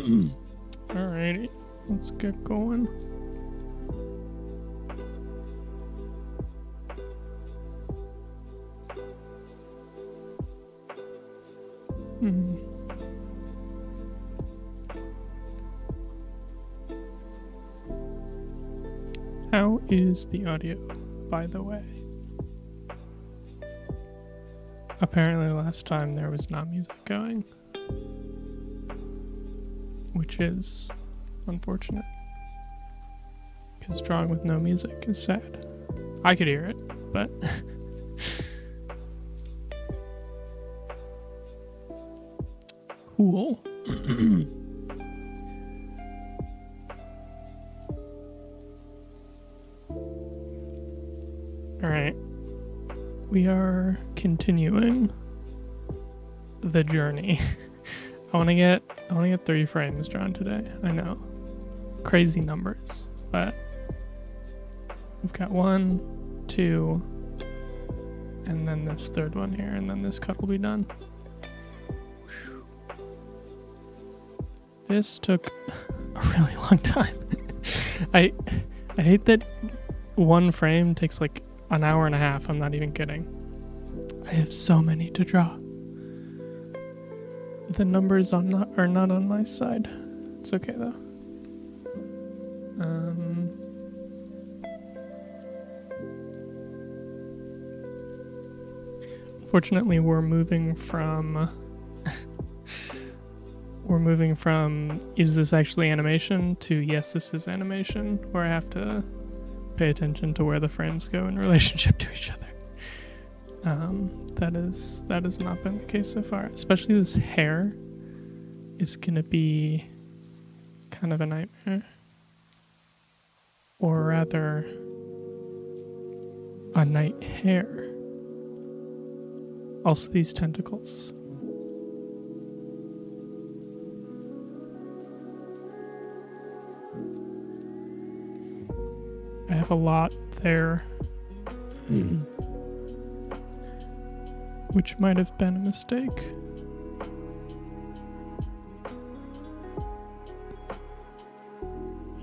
Alrighty, let's get going. How is the audio, by the way? Apparently last time there was not music going, which is unfortunate, because drawing with no music is sad. I could hear it, but cool. Alright, we are continuing the journey. I want to get 3 frames drawn today. I know, crazy numbers, but we've got 1, 2, and then this third one here, and then this cut will be done. Whew. This took a really long time. I hate that 1 frame takes like an hour and a half. I'm not even kidding. I have so many to draw. The numbers are not on my side. It's okay though. Unfortunately, we're moving from is this actually animation to yes, this is animation, where I have to pay attention to where the frames go in relationship to each other. That has not been the case so far. Especially this hair is gonna be kind of a nightmare. Or rather, a night hair. Also these tentacles. I have a lot there. Which might have been a mistake.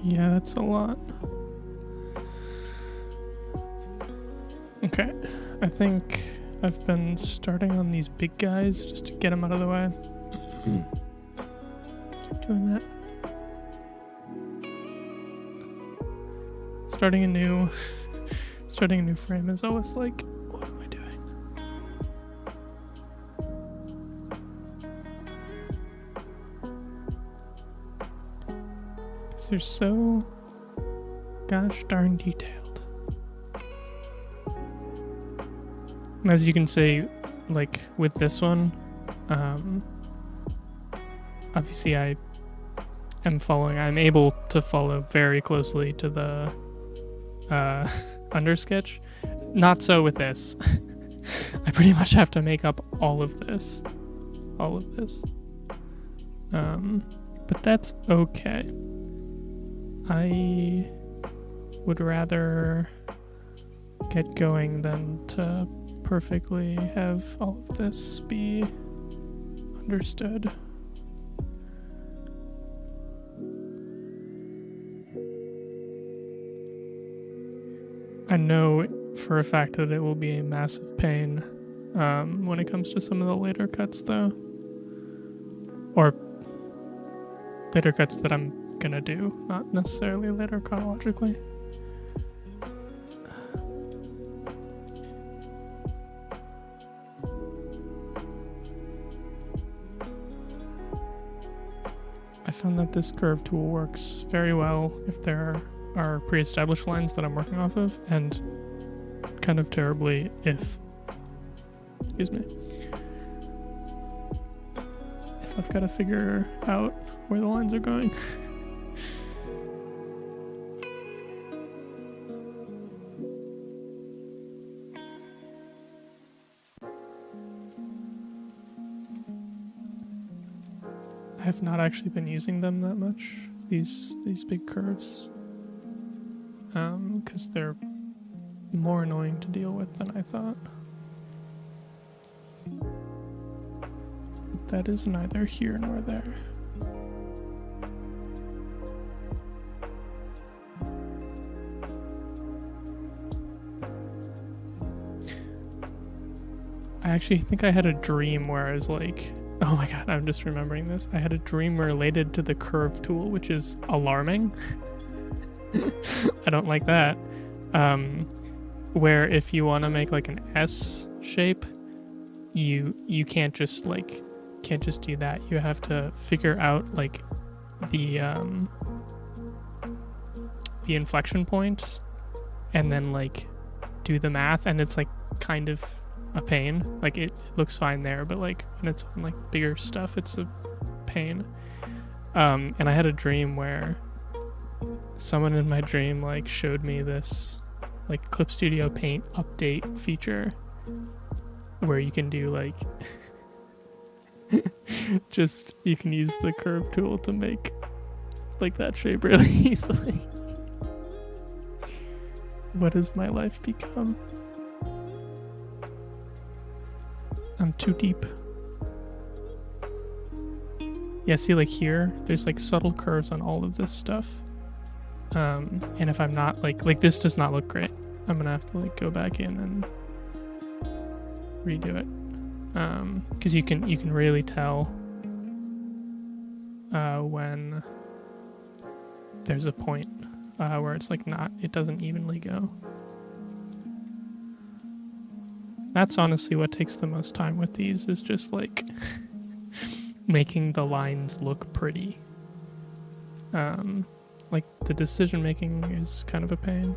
Yeah, that's a lot. Okay, I think I've been starting on these big guys just to get them out of the way. Keep doing that. Starting a new frame is always like, what am I doing? Because they're so gosh darn detailed. And as you can see, like with this one, obviously I'm able to follow very closely to the undersketch. Not so with this. I pretty much have to make up all of this. But that's okay. I would rather get going than to perfectly have all of this be understood. I know for a fact that it will be a massive pain when it comes to some of the later cuts, though. Or later cuts that I'm gonna do, not necessarily later chronologically. I found that this curve tool works very well if there are pre-established lines that I'm working off of, and kind of terribly if I've got to figure out where the lines are going. I have not actually been using them that much, these big curves, because they're more annoying to deal with than I thought. But that is neither here nor there. I actually think I had a dream where I was like, oh my god, I'm just remembering this. I had a dream related to the curve tool, which is alarming. I don't like that. Where if you want to make like an S shape, you can't just do that. You have to figure out like the inflection point and then like do the math, and it's like kind of a pain. Like it looks fine there, but like when it's on like bigger stuff, it's a pain. And I had a dream where someone in my dream like showed me this like Clip Studio Paint update feature where you can do like just you can use the curve tool to make like that shape really easily. What has my life become? I'm too deep. Yeah, see like here, there's like subtle curves on all of this stuff. And if I'm not like this does not look great. I'm gonna have to like go back in and redo it. Because you can really tell when there's a point where it's like it doesn't evenly go. That's honestly what takes the most time with these, is just like making the lines look pretty. Like the decision making is kind of a pain.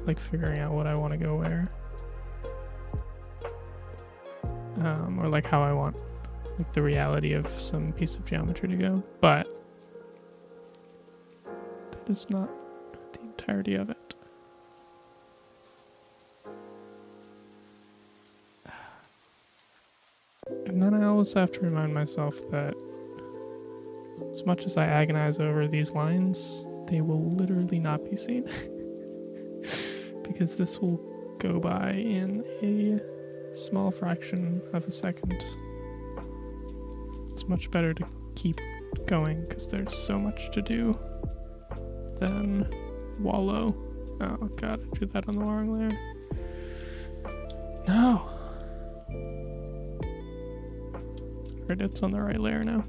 Like figuring out what I want to go where. Or like how I want like the reality of some piece of geometry to go. But that is not the entirety of it. And then I always have to remind myself that as much as I agonize over these lines, they will literally not be seen. Because this will go by in a small fraction of a second. It's much better to keep going because there's so much to do than wallow. Oh god, I drew that on the wrong layer. No! Alright, it's on the right layer now.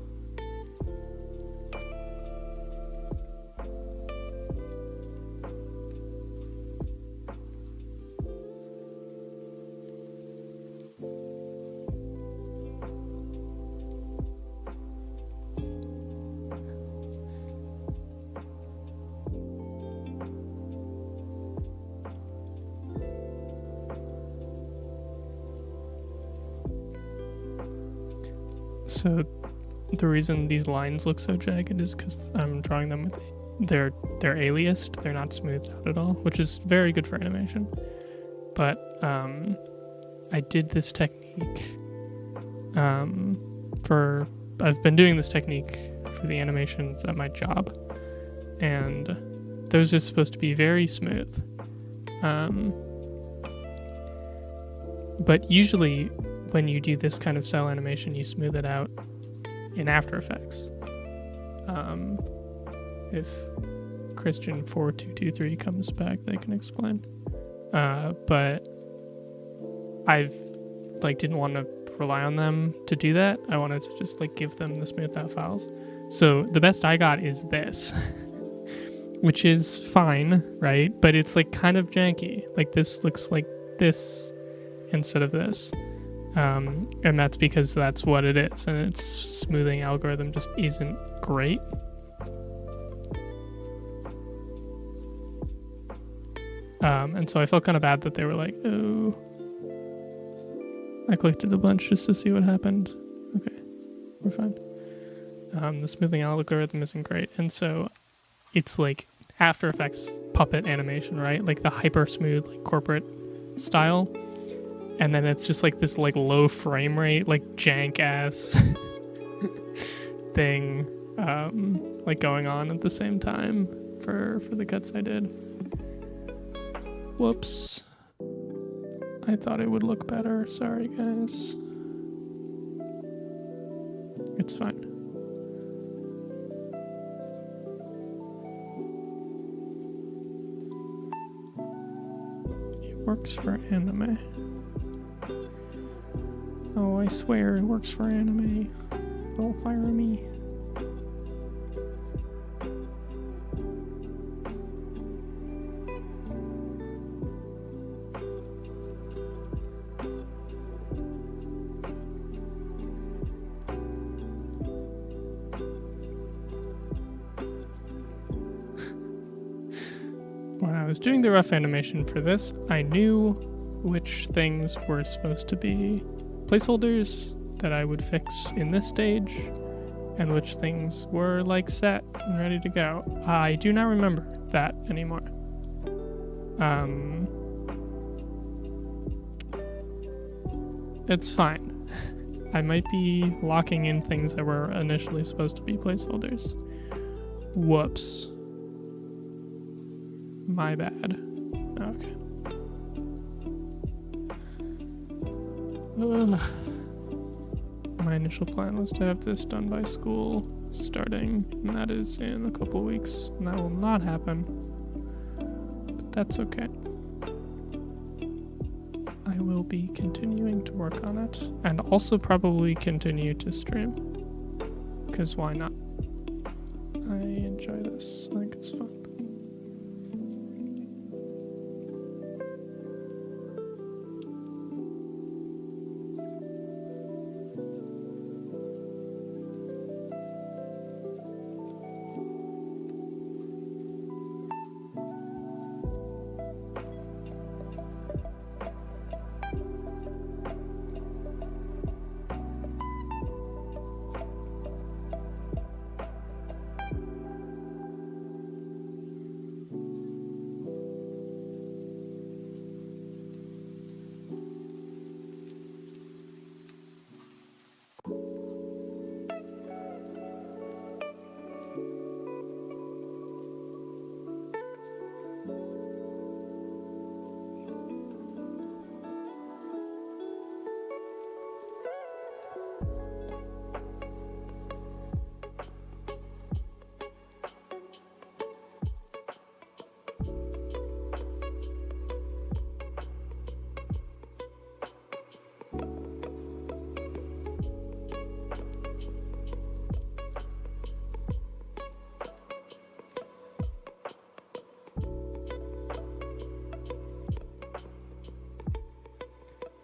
So the reason these lines look so jagged is because I'm drawing them with they're aliased, they're not smoothed out at all, which is very good for animation. But I did this technique I've been doing this technique for the animations at my job, and those are supposed to be very smooth. But usually when you do this kind of cell animation, you smooth it out in After Effects. If Christian 4223 comes back, they can explain. But I've didn't want to rely on them to do that. I wanted to just give them the smoothed out files. So the best I got is this, which is fine, right? But it's kind of janky. This looks like this instead of this. And that's because that's what it is, and its smoothing algorithm just isn't great. And so I felt kind of bad that they were like, oh. I clicked it a bunch just to see what happened. Okay, we're fine. The smoothing algorithm isn't great, and so it's After Effects puppet animation, right? The hyper smooth, corporate style. And then it's just this low frame rate, jank ass thing going on at the same time for the cuts I did. Whoops. I thought it would look better. Sorry, guys. It's fine. It works for anime. Oh, I swear it works for Animate. Don't fire me. When I was doing the rough animation for this, I knew which things were supposed to be placeholders that I would fix in this stage, and which things were like set and ready to go. I do not remember that anymore. It's fine. I might be locking in things that were initially supposed to be placeholders. Whoops. My bad. Okay. My initial plan was to have this done by school starting, and that is in a couple weeks, and that will not happen. But that's okay. I will be continuing to work on it, and also probably continue to stream. Because why not? I enjoy this. I think it's fun.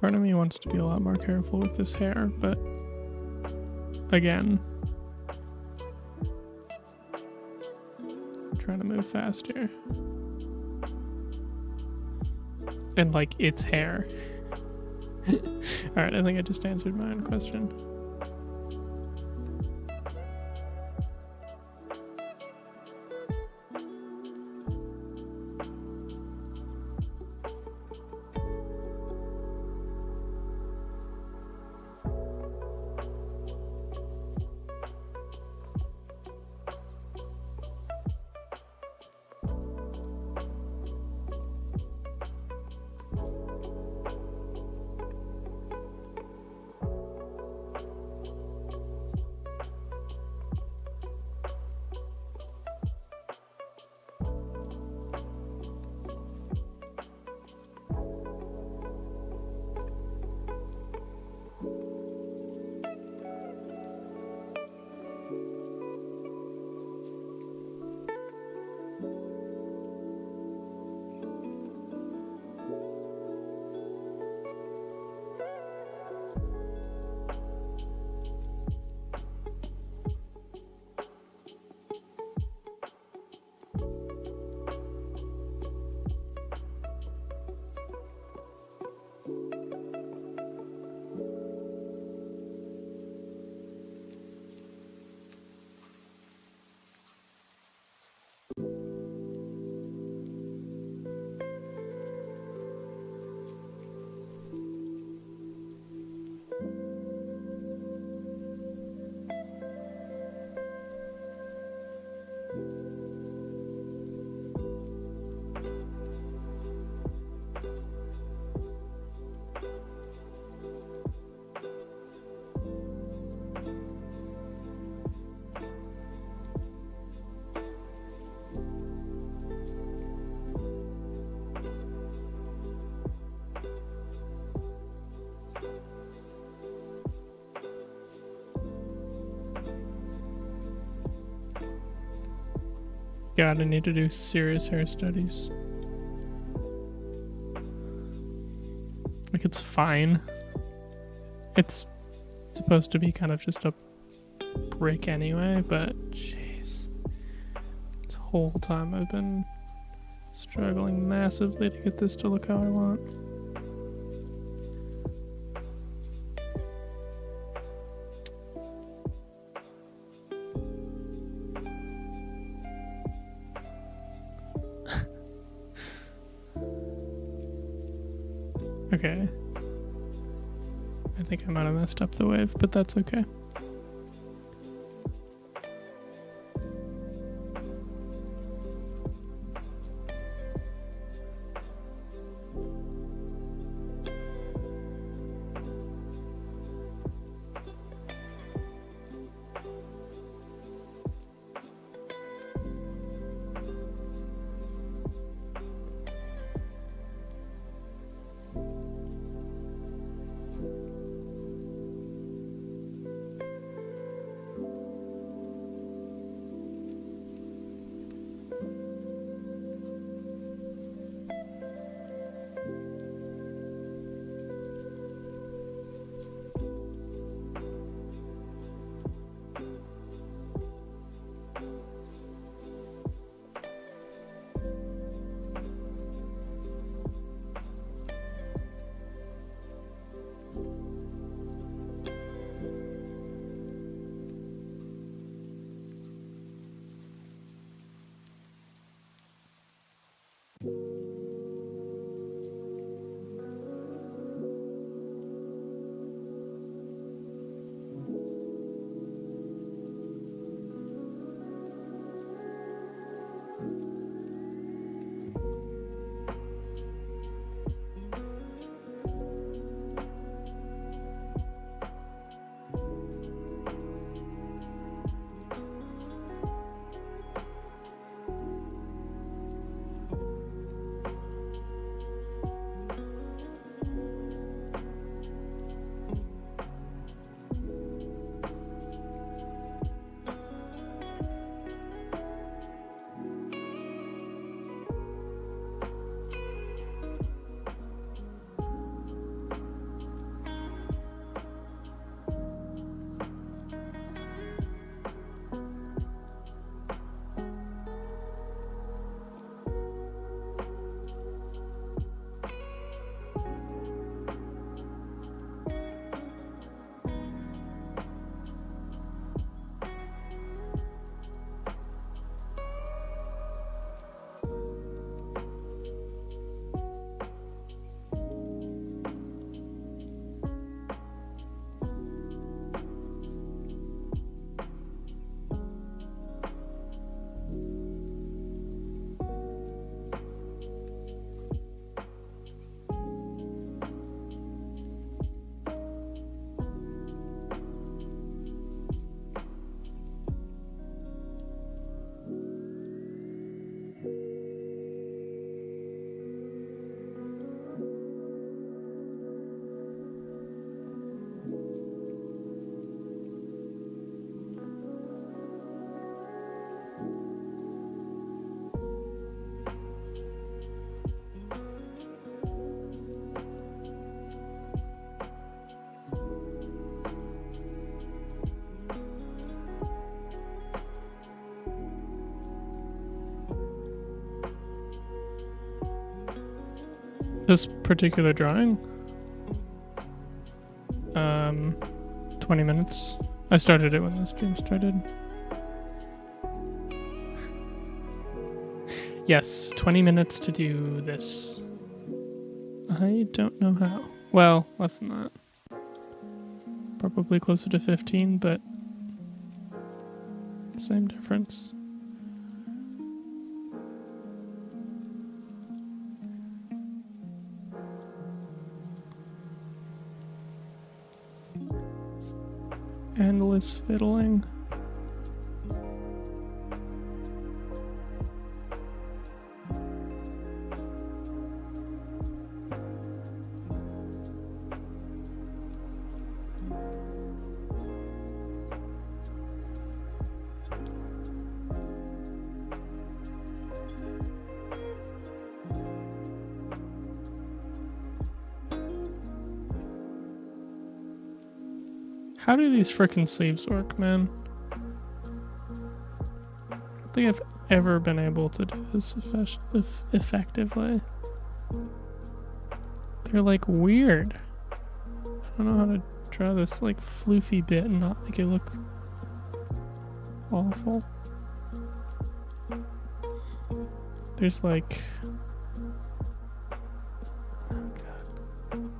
Part of me wants to be a lot more careful with this hair, but again, I'm trying to move faster. And like, it's hair. Alright, I think I just answered my own question. God, I need to do serious hair studies. Like, it's fine. It's supposed to be kind of just a brick anyway, but jeez. This whole time I've been struggling massively to get this to look how I want. Okay. I think I might have messed up the wave, but that's okay. This particular drawing, 20 minutes. I started it when the stream started. Yes, 20 minutes to do this. I don't know how. Well, less than that. Probably closer to 15, but same difference. Endless fiddling. How do these frickin' sleeves work, man? I don't think I've ever been able to do this effectively. They're like weird. I don't know how to draw this like floofy bit and not make it look awful. There's like... Oh god.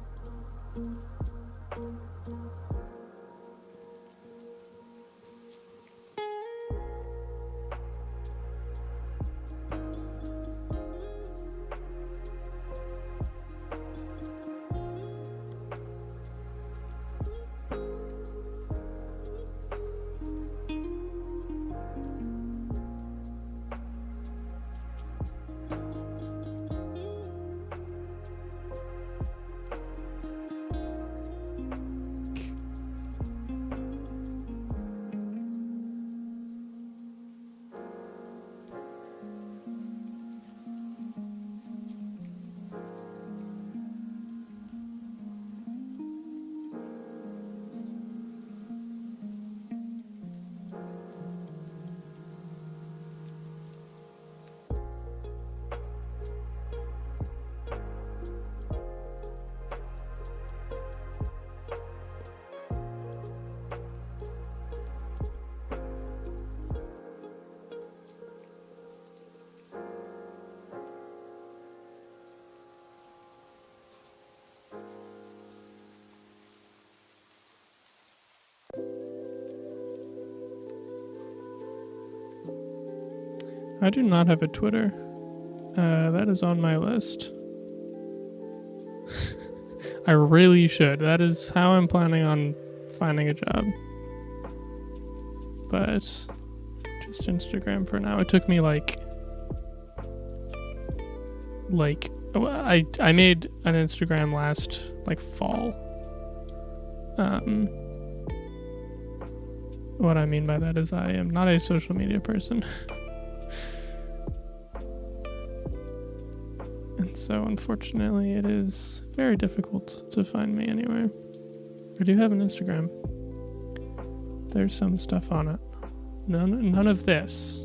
I do not have a Twitter. That is on my list. I really should. That is how I'm planning on finding a job. But just Instagram for now. It took me like I made an Instagram last like fall. What I mean by that is I am not a social media person. And so unfortunately it is very difficult to find me anywhere. I do have an Instagram. There's some stuff on it. None of this.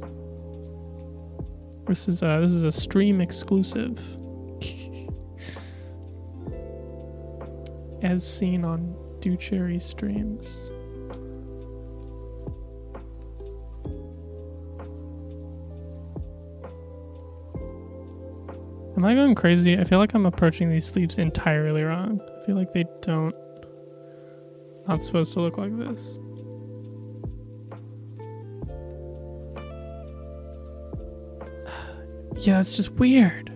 This is a stream exclusive. As seen on Cherry streams. Am I going crazy? I feel like I'm approaching these sleeves entirely wrong. I feel like they don't... Not supposed to look like this. Yeah, it's just weird.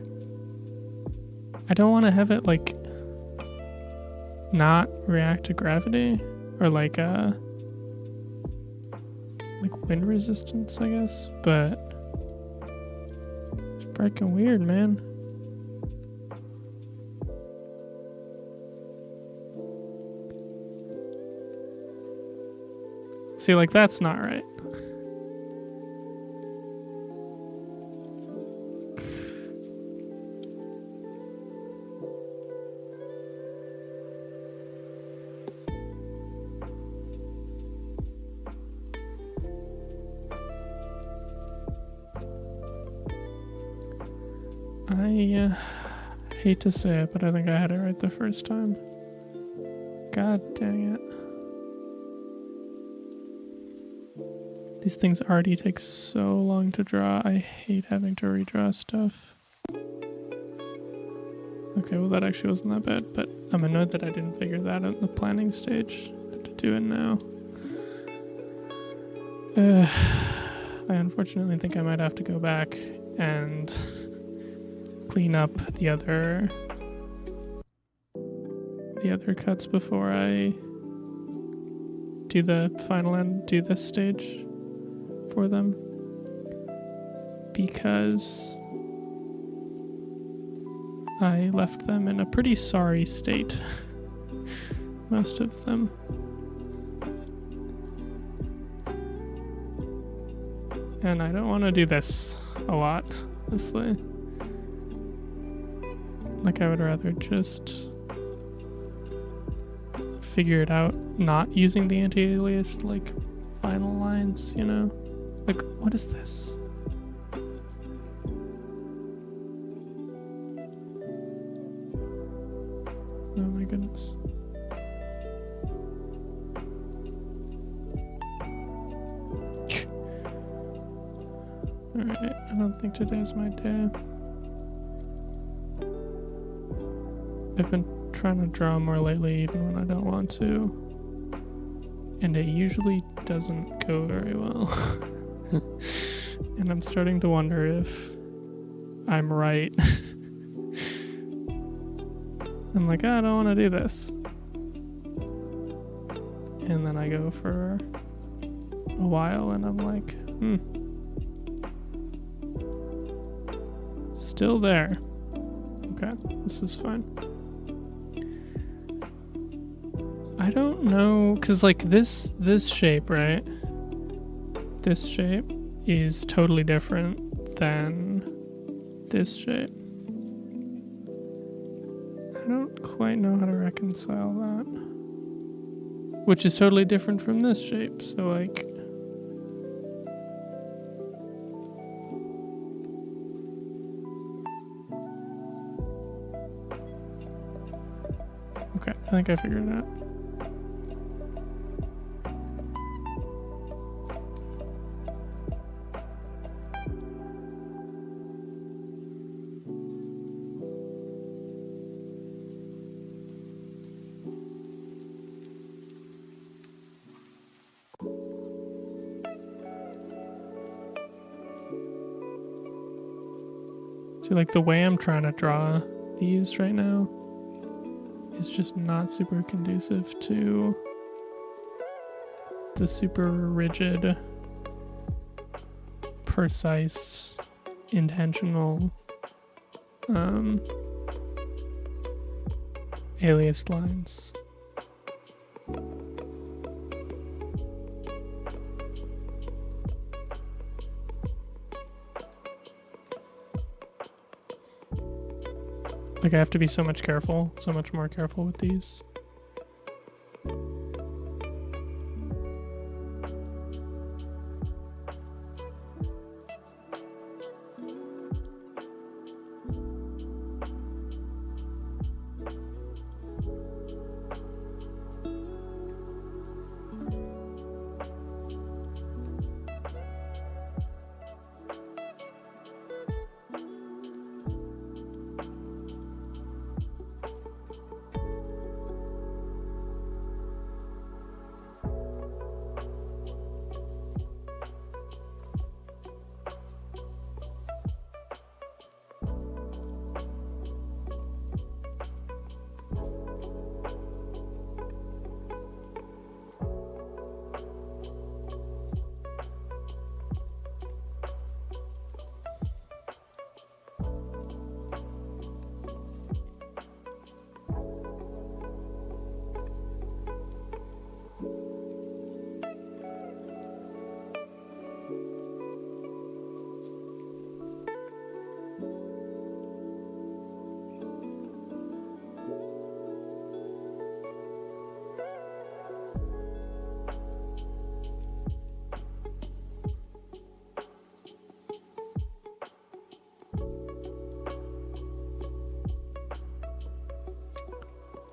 I don't want to have it like not react to gravity or like wind resistance, I guess, but it's freaking weird, man. See, like that's not right. I hate to say it, but I think I had it right the first time. God dang it. These things already take so long to draw. I hate having to redraw stuff. Okay, well that actually wasn't that bad, but I'm annoyed that I didn't figure that out in the planning stage. I have to do it now. I unfortunately think I might have to go back and clean up the other cuts before I do the final and do this stage for them, because I left them in a pretty sorry state. Most of them. And I don't want to do this a lot, honestly. Like I would rather just figure it out not using the anti-alias, like, final lines, you know? Like, what is this? Oh my goodness. Alright, I don't think today's my day. I've been trying to draw more lately, even when I don't want to. And it usually doesn't go very well. And I'm starting to wonder if I'm right. I'm like, I don't want to do this. And then I go for a while and I'm like, still there. Okay, this is fine. I don't know, because like this shape, right? This shape is totally different than this shape. I don't quite know how to reconcile that. Which is totally different from this shape, so like... Okay, I think I figured it out. See, like the way I'm trying to draw these right now is just not super conducive to the super rigid, precise, intentional alias lines. Like I have to be so much more careful with these.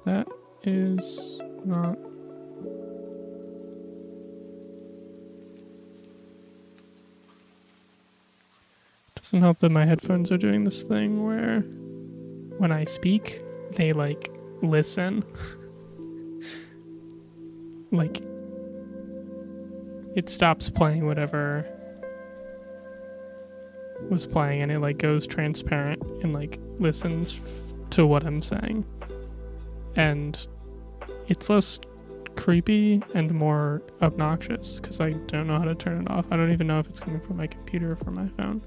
That is not... Doesn't help that my headphones are doing this thing where when I speak, they like listen. Like it stops playing whatever was playing and it like goes transparent and like listens to what I'm saying. And it's less creepy and more obnoxious because I don't know how to turn it off. I don't even know if it's coming from my computer or from my phone.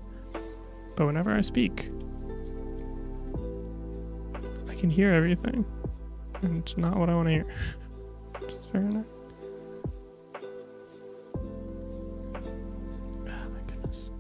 But whenever I speak, I can hear everything. And not what I want to hear. Which is very nice. Oh my goodness.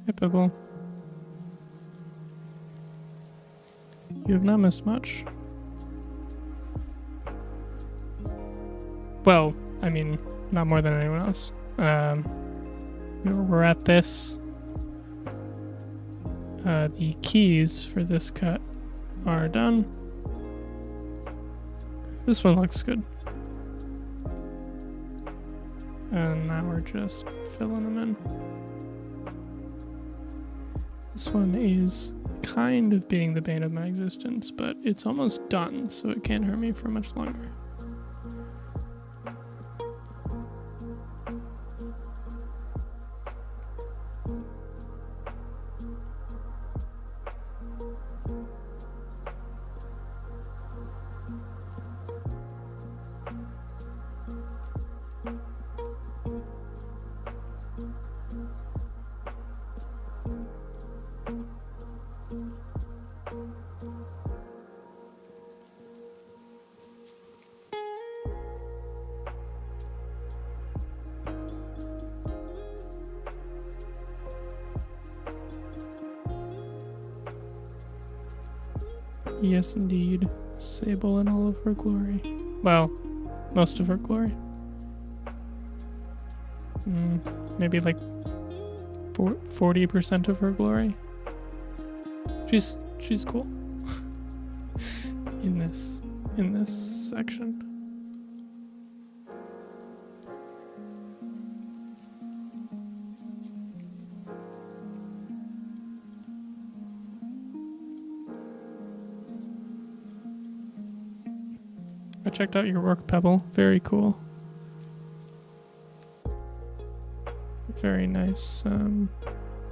Hey, Pibble. You have not missed much. Well, I mean, not more than anyone else. We're at this. The keys for this cut are done. This one looks good. And now we're just filling them in. This one is kind of being the bane of my existence, but it's almost done, so it can't hurt me for much longer. Yes, indeed. Sable in all of her glory. Well, most of her glory. Maybe like 40% of her glory. She's cool. in this section. I checked out your work, Pebble. Very cool. Very nice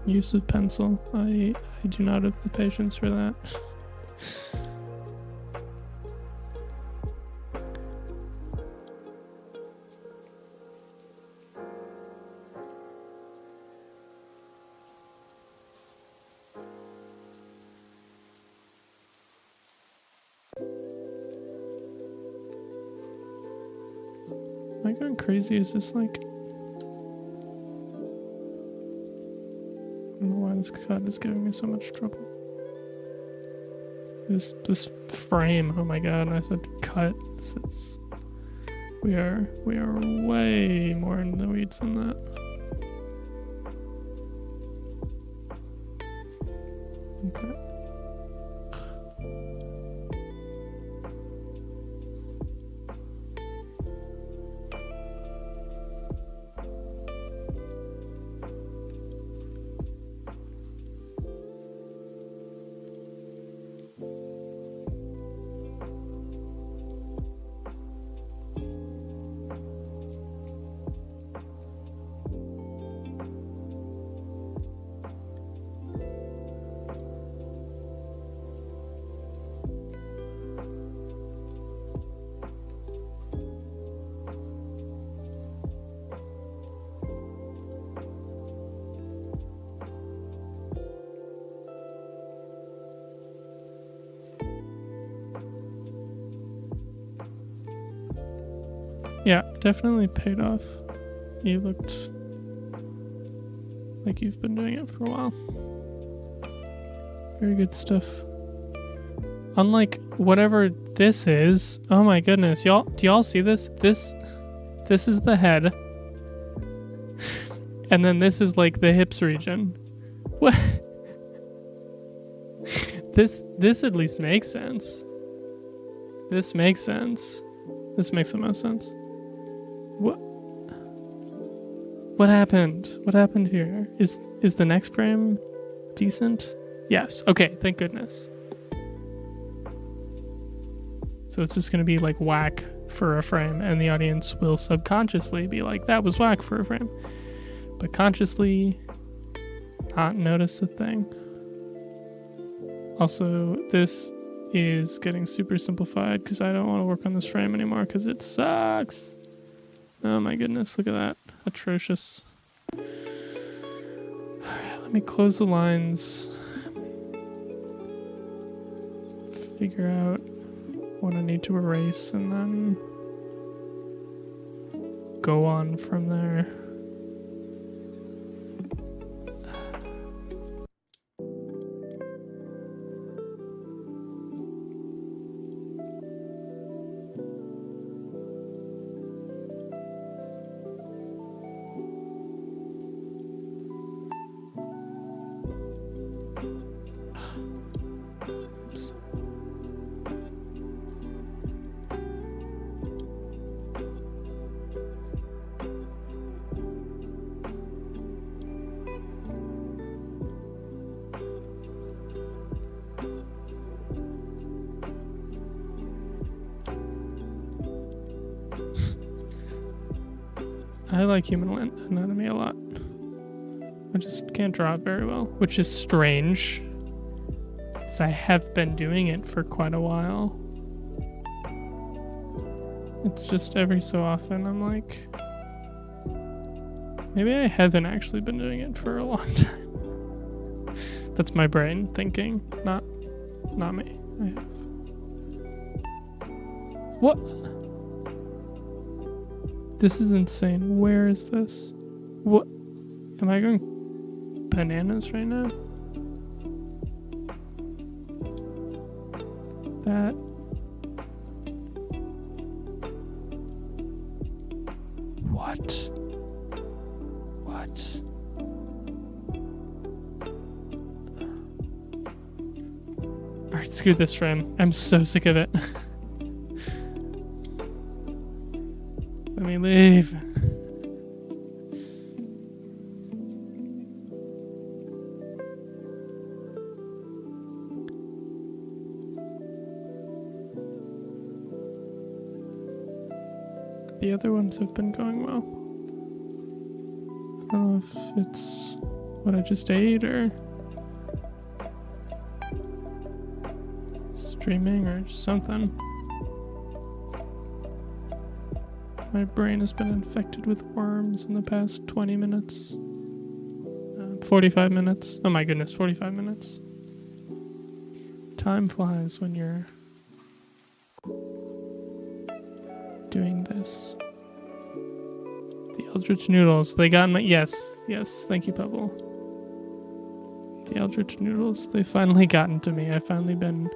use of pencil. I do not have the patience for that. Am I going crazy? Is this like... I don't know why this cut is giving me so much trouble. This frame, oh my god, I said cut. We are way more in the weeds than that. Okay. Yeah, definitely paid off. You looked like you've been doing it for a while. Very good stuff. Unlike whatever this is. Oh my goodness, y'all! Do y'all see this? This is the head, and then this is like the hips region. What? This at least makes sense. This makes sense. This makes the most sense. What happened? What happened here? Is the next frame decent? Yes. Okay, thank goodness. So it's just gonna be like whack for a frame, and the audience will subconsciously be like, that was whack for a frame. But consciously not notice a thing. Also, this is getting super simplified because I don't want to work on this frame anymore because it sucks. Oh my goodness, look at that. Atrocious. Alright, let me close the lines. Figure out what I need to erase and then go on from there. I like human anatomy a lot. I just can't draw it very well, which is strange, because I have been doing it for quite a while. It's just every so often I'm like, maybe I haven't actually been doing it for a long time. That's my brain thinking, not me. I have. What? This is insane. Where is this? What? Am I going bananas right now? That. What? What? Alright, screw this frame. I'm so sick of it. Let me leave. The other ones have been going well. I don't know if it's what I just ate or streaming or something. My brain has been infected with worms in the past 20 minutes. 45 minutes. Oh my goodness, 45 minutes. Time flies when you're doing this. The Eldritch Noodles, they got my... Yes, thank you, Pebble. The Eldritch Noodles, they finally gotten to me. I've finally been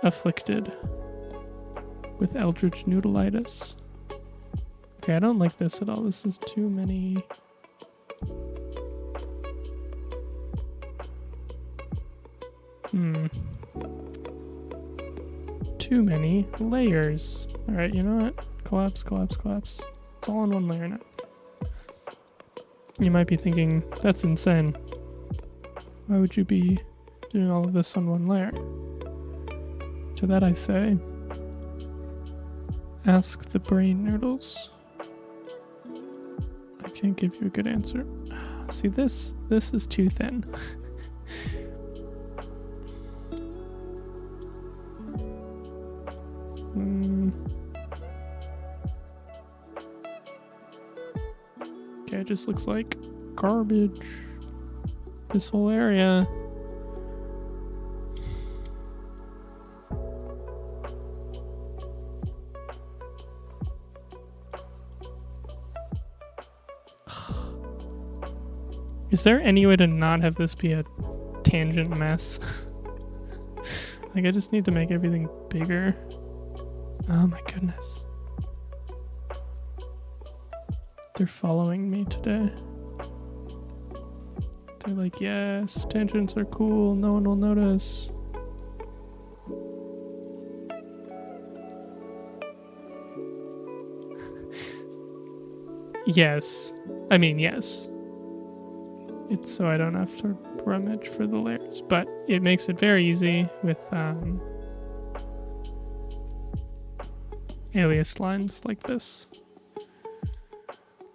afflicted with Eldritch Noodleitis. Okay, I don't like this at all. This is too many... Too many layers. Alright, you know what? Collapse, collapse, collapse. It's all on one layer now. You might be thinking, that's insane. Why would you be doing all of this on one layer? To that I say, ask the brain noodles. I can't give you a good answer. See, this is too thin. Okay, it just looks like garbage. This whole area. Is there any way to not have this be a tangent mess? Like, I just need to make everything bigger. Oh my goodness. They're following me today. They're like, yes, tangents are cool, no one will notice. Yes. I mean, yes. It's so I don't have to rummage for the layers, but it makes it very easy with aliased lines like this.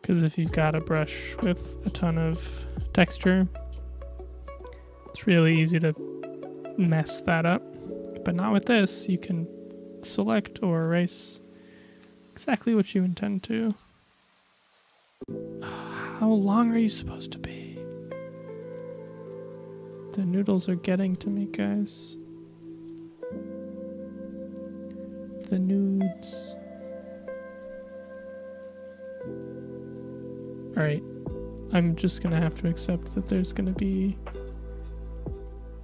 Because if you've got a brush with a ton of texture, it's really easy to mess that up. But not with this. You can select or erase exactly what you intend to. How long are you supposed to be? The noodles are getting to me, guys. The nudes. Alright, I'm just gonna have to accept that there's gonna be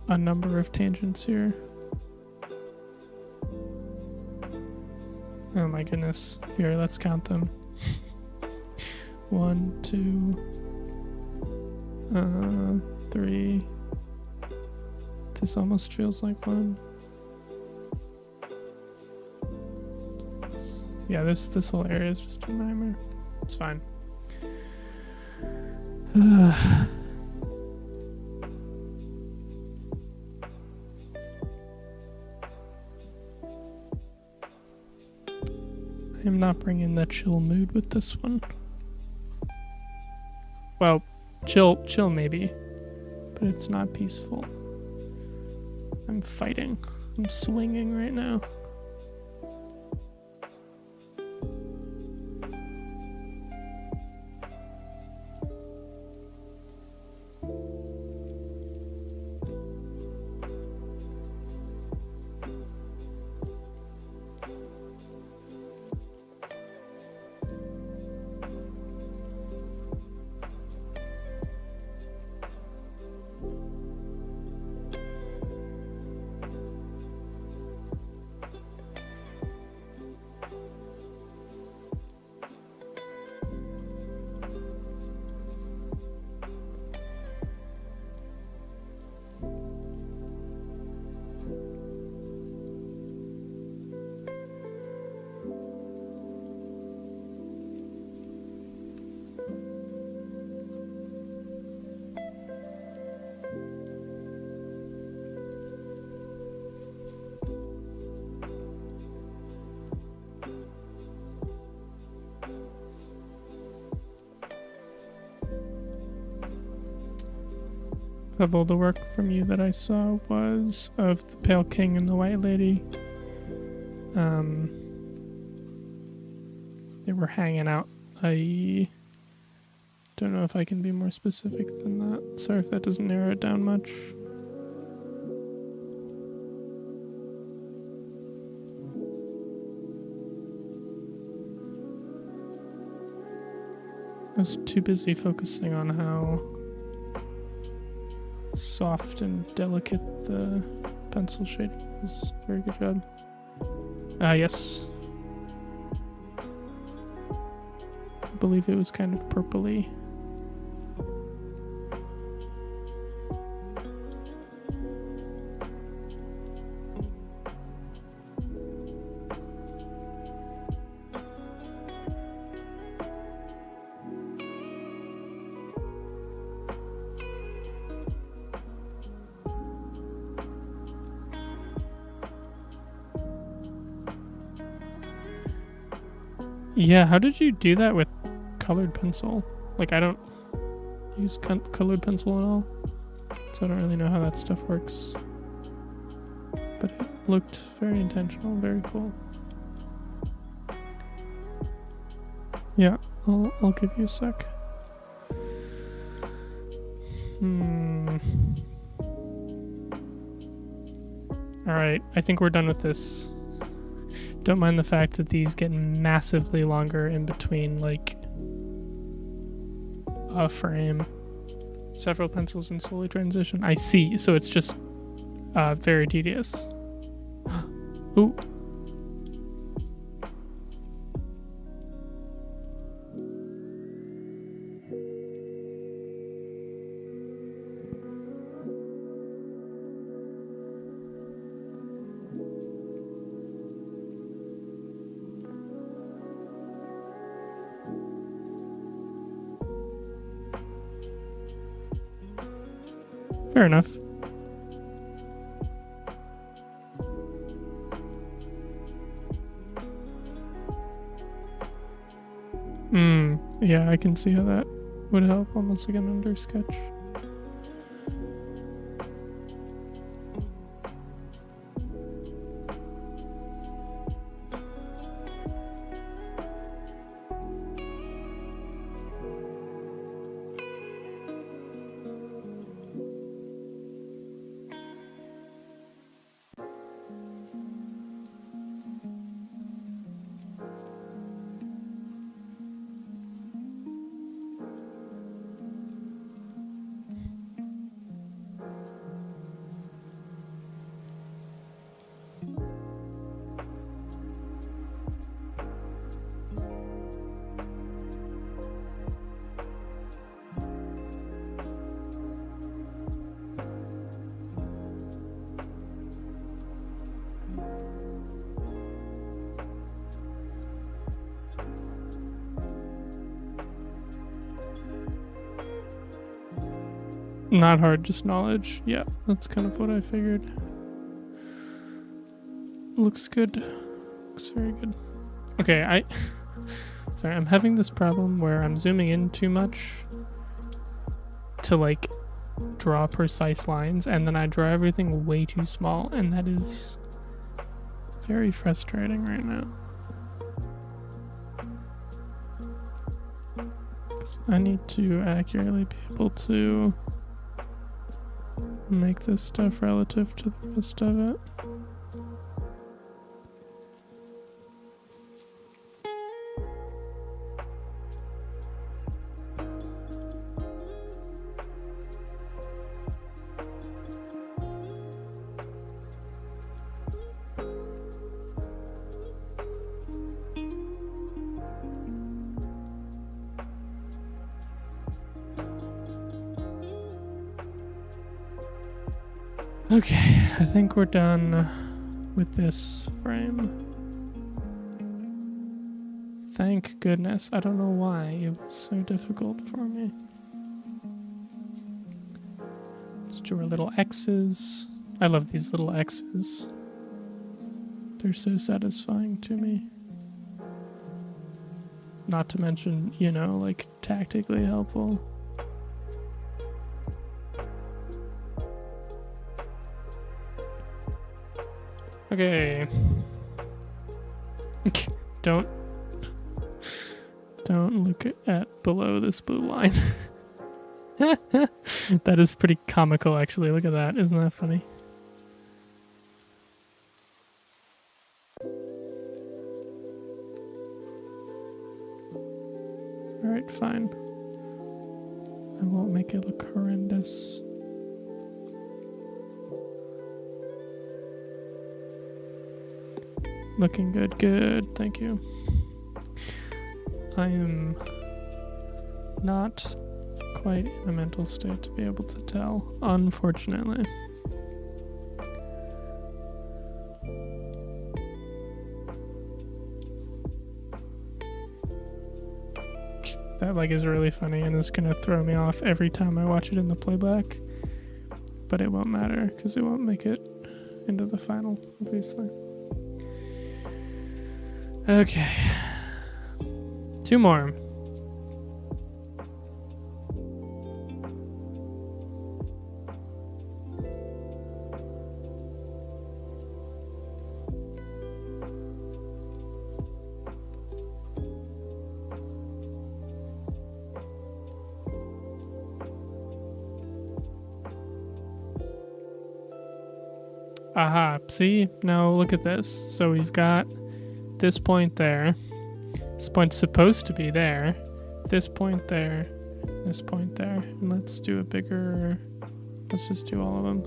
a number of tangents here. Oh my goodness. Here, let's count them. 1, 2, 3. This almost feels like one. Yeah, this whole area is just a nightmare. It's fine. I I'm not bringing the chill mood with this one. Well, chill maybe, but it's not peaceful. I'm fighting. I'm swinging right now. Couple of the work from you that I saw was of the Pale King and the White Lady. They were hanging out. I don't know if I can be more specific than that. Sorry if that doesn't narrow it down much. I was too busy focusing on how soft and delicate the pencil shading is. Very good job. Yes. I believe it was kind of purpley. Yeah, how did you do that with colored pencil? Like, I don't use colored pencil at all, so I don't really know how that stuff works. But it looked very intentional, very cool. Yeah, I'll give you a sec. Alright, I think we're done with this. Don't mind the fact that these get massively longer in between, like, a frame. Several pencils in slowly transition. I see, so it's just very tedious. Ooh. Fair enough. Yeah, I can see how that would help almost like an under sketch. Not hard, just knowledge. Yeah, that's kind of what I figured. Looks good. Looks very good. Okay, sorry, I'm having this problem where I'm zooming in too much to like draw precise lines, and then I draw everything way too small, and that is very frustrating right now. 'Cause I need to accurately be able to make this stuff relative to the rest of it. Okay, I think we're done with this frame. Thank goodness. I don't know why it was so difficult for me. Let's do our little X's. I love these little X's. They're so satisfying to me. Not to mention, you know, like tactically helpful. Okay. Don't look at below this blue line. That is pretty comical, actually. Look at that. Isn't that funny? Alright, fine. I won't make it look horrendous. Looking good, good. Thank you. I am not quite in a mental state to be able to tell, unfortunately. That like is really funny and is gonna throw me off every time I watch it in the playback, but it won't matter because it won't make it into the final, obviously. Okay. 2 more. Aha, see? Now look at this. So we've got this point there. This point's supposed to be there. This point there. This point there. And let's do a bigger... Let's just do all of them.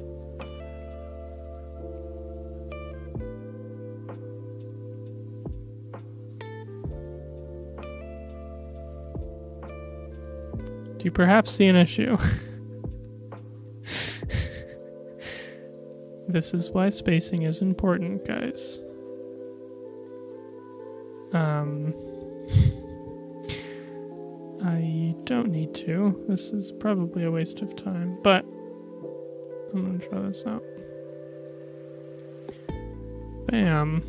Do you perhaps see an issue? This is why spacing is important, guys. I don't need to. This is probably a waste of time, but I'm gonna try this out. Bam.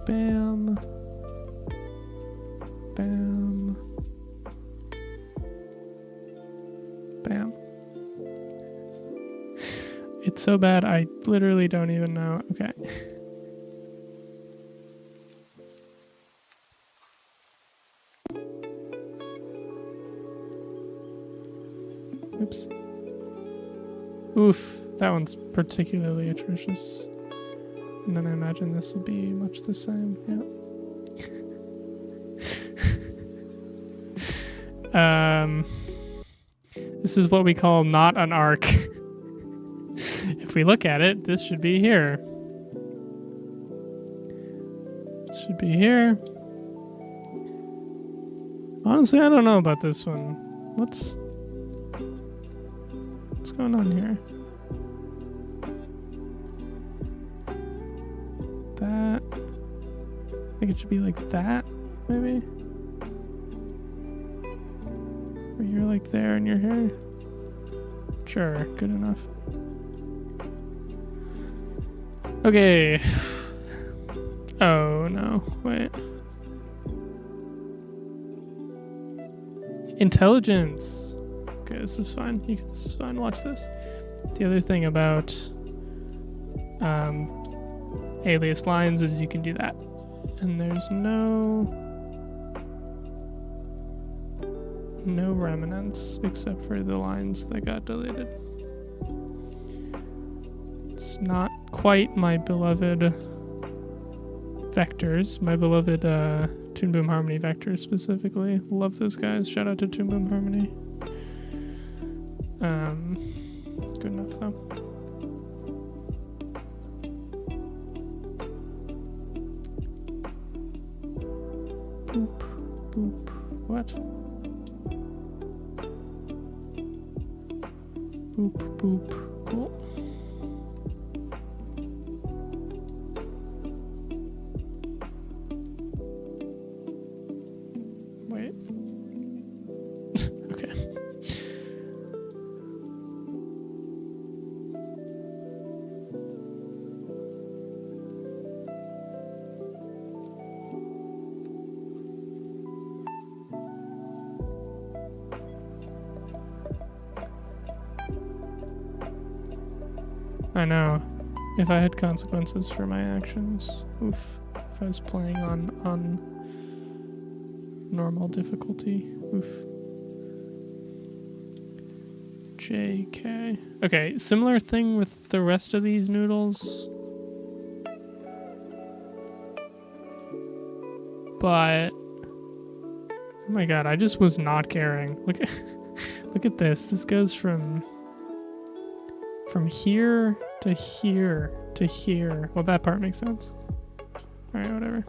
Bam. Bam. Bam. It's so bad, I literally don't even know. Okay. Oops. Oof, that one's particularly atrocious. And then I imagine this will be much the same, yeah. This is what we call not an arc. If we look at it, this should be here. This should be here. Honestly, I don't know about this one. What's going on here? That. I think it should be like that, maybe? Or you're like there and you're here? Sure, good enough. Okay. Oh no, wait. Intelligence. Okay, this is fine. This is fine. Watch this. The other thing about alias lines is you can do that. And there's no remnants except for the lines that got deleted. It's not quite my beloved vectors, my beloved Toon Boom Harmony vectors specifically. Love those guys. Shout out to Toon Boom Harmony. Good enough though. Boop, boop. What? Boop, boop. Cool. Wait. Okay. I know. If I had consequences for my actions, oof. If I was playing on normal difficulty, oof. JK. Okay, similar thing with the rest of these noodles. But oh my god, I just was not caring. Look at look at this. This goes from here to here to here. Well, that part makes sense. Alright, whatever.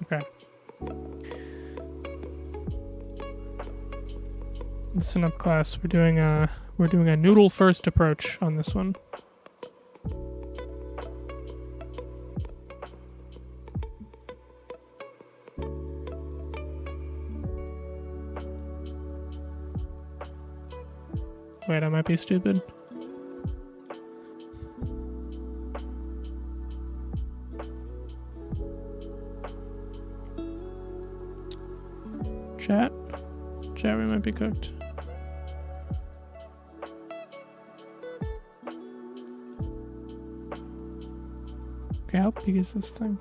Okay. Listen up, class. We're doing a noodle first approach on this one. Wait, I might be stupid. Chat, we might be cooked. Okay, how big is this thing?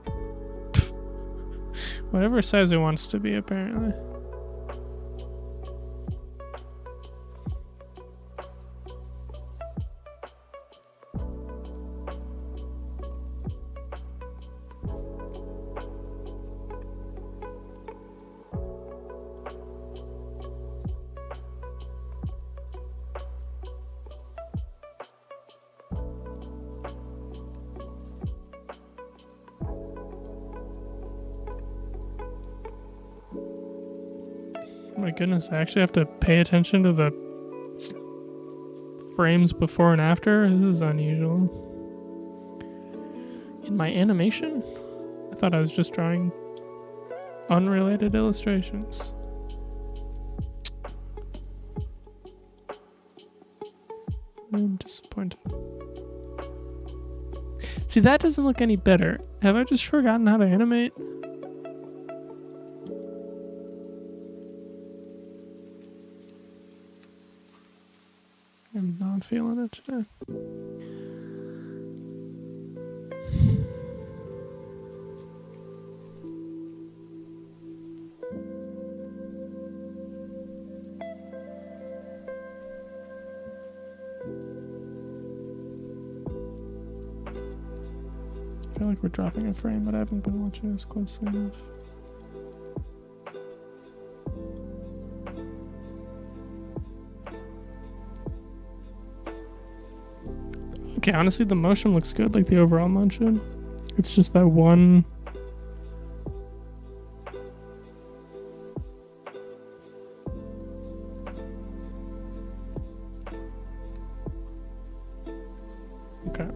Whatever size it wants to be, apparently. Oh my goodness, I actually have to pay attention to the frames before and after? This is unusual. In my animation? I thought I was just drawing unrelated illustrations. I'm disappointed. See, that doesn't look any better. Have I just forgotten how to animate? I'm not feeling it today. I feel like we're dropping a frame, but I haven't been watching this closely enough. Okay, honestly, the motion looks good, like the overall motion. It's just that one. Okay.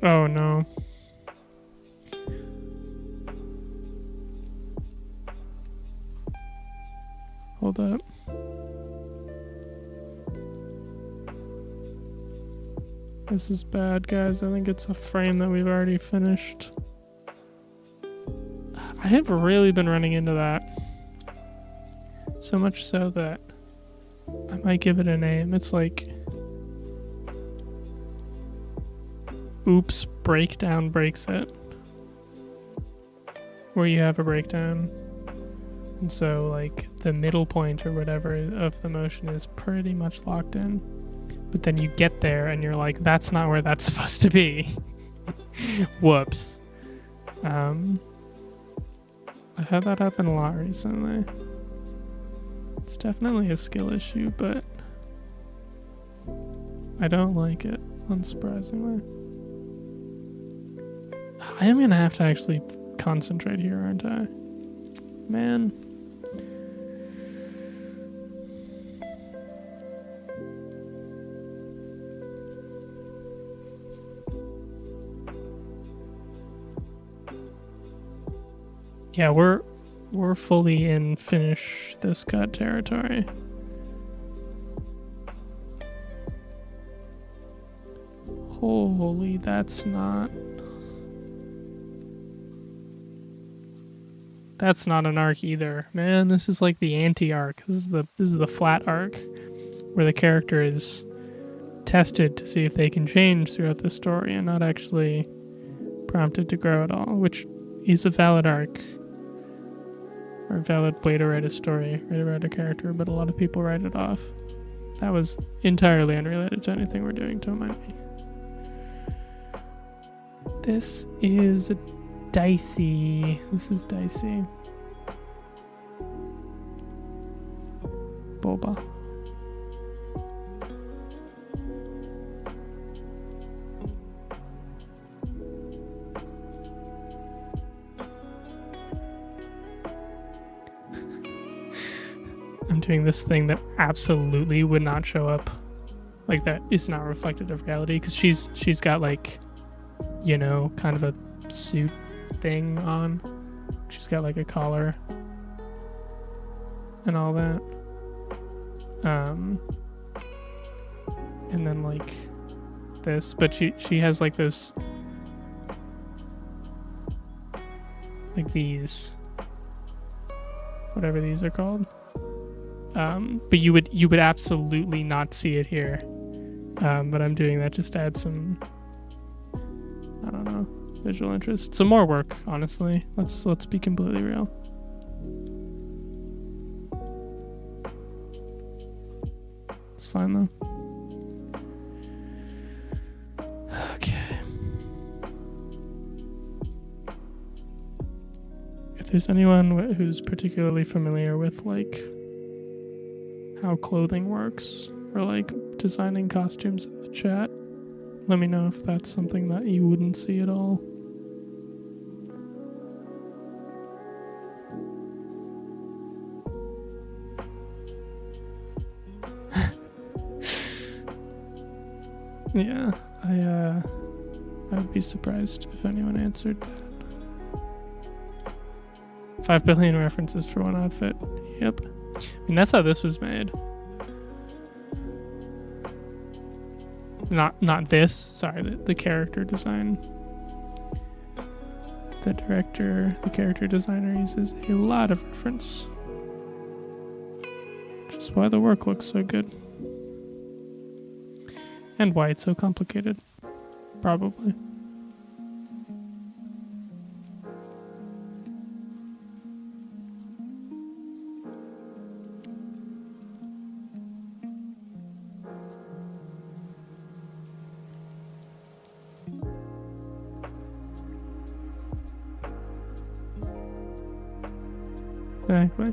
Oh no. Hold up. This is bad, guys. I think it's a frame that we've already finished. I have really been running into that. So much so that I might give it a name. It's like... Oops, breakdown breaks it. Where you have a breakdown. And so, like, the middle point or whatever of the motion is pretty much locked in. But then you get there and you're like, that's not where that's supposed to be. Whoops. I've had that happen a lot recently. It's definitely a skill issue, but I don't like it, unsurprisingly. I am gonna have to actually concentrate here, aren't I? Man. Yeah, we're fully in finish this cut territory. Holy, that's not an arc either. Man, this is like the anti-arc. This is the flat arc where the character is tested to see if they can change throughout the story and not actually prompted to grow at all, which is a valid arc. Or a valid way to write a story, write about a character, but a lot of people write it off. That was entirely unrelated to anything we're doing, don't mind me. This is dicey. This is dicey. Boba. I'm doing this thing that absolutely would not show up. Like, that is not reflective of reality, because she's got, like, you know, kind of a suit thing on. She's got like a collar and all that. And then like this, but she has like those, like these, whatever these are called. But you would absolutely not see it here. But I'm doing that just to add some, I don't know, visual interest. Some more work, honestly. Let's be completely real. It's fine though. Okay. If there's anyone who's particularly familiar with like how clothing works or like designing costumes in the chat, let me know if that's something that you wouldn't see at all. Yeah, I would be surprised if anyone answered that. 5 billion references for one outfit. Yep. I mean, that's how this was made. Not this. Sorry, the character design. The character designer uses a lot of reference. Which is why the work looks so good. And why it's so complicated. Probably. Exactly.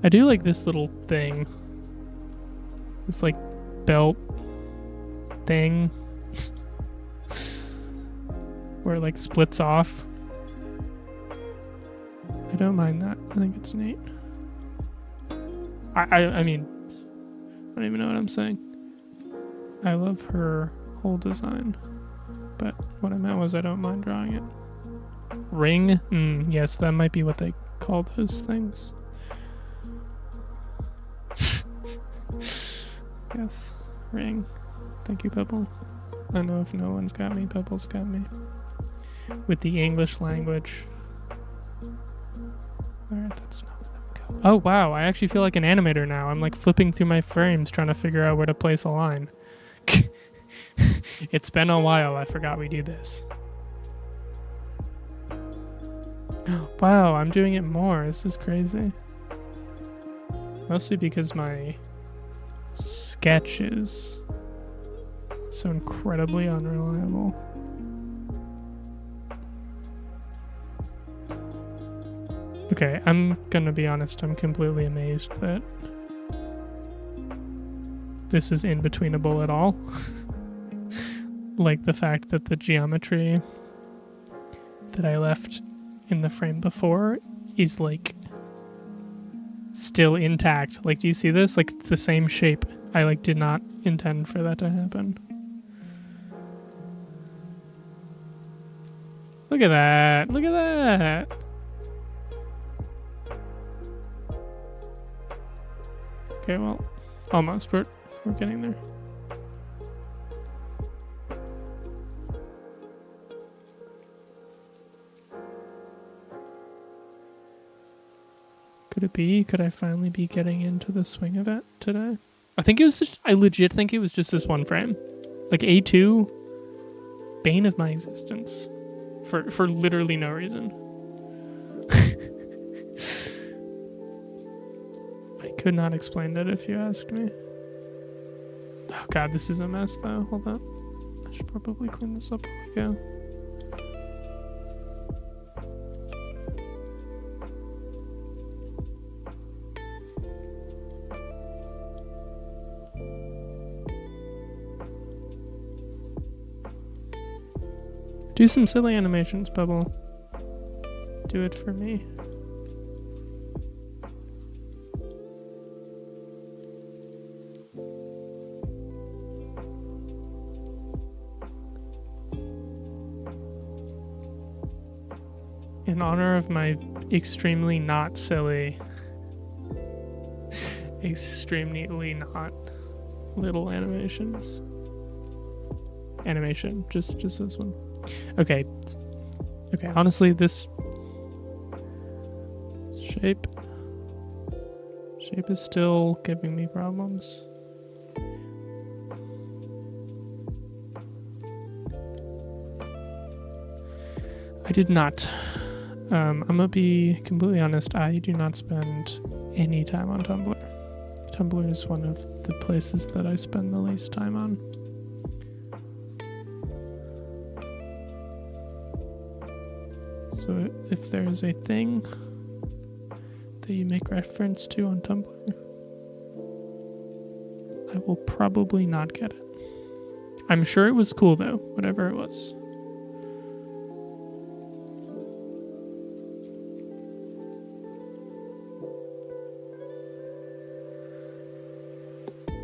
I do like this little thing. This like belt thing where it like splits off. I don't mind that. I think it's neat. I mean, I don't even know what I'm saying. I love her whole design, but what I meant was I don't mind drawing it. Ring? Yes, that might be what they call those things. Yes, ring. Thank you, Pebble. I know if no one's got me, Pebble's got me. With the English language. Alright, that's not what that would go. Oh, wow, I actually feel like an animator now. I'm like flipping through my frames trying to figure out where to place a line. It's been a while, I forgot we do this. Wow, I'm doing it more. This is crazy. Mostly because my sketch is so incredibly unreliable. Okay, I'm gonna be honest, I'm completely amazed that this is in betweenable at all. Like the fact that the geometry that I left in the frame before is like still intact. Like, do you see this? Like, it's the same shape. I like did not intend for that to happen. Look at that. Look at that. Okay, well, almost. We're getting there. Could it be? Could I finally be getting into the swing of it today? I think it was just, I legit think it was just this one frame. Like A2, bane of my existence. For literally no reason. I could not explain it if you asked me. Oh god, this is a mess though. Hold on. I should probably clean this up while we go. Do some silly animations, Pebble. Do it for me. In honor of my extremely not silly, extremely not little animations. Animation, just this one. Okay, honestly, this shape is still giving me problems. I did not. I'm gonna be completely honest, I do not spend any time on Tumblr. Tumblr is one of the places that I spend the least time on. So if there is a thing that you make reference to on Tumblr, I will probably not get it. I'm sure it was cool though, whatever it was.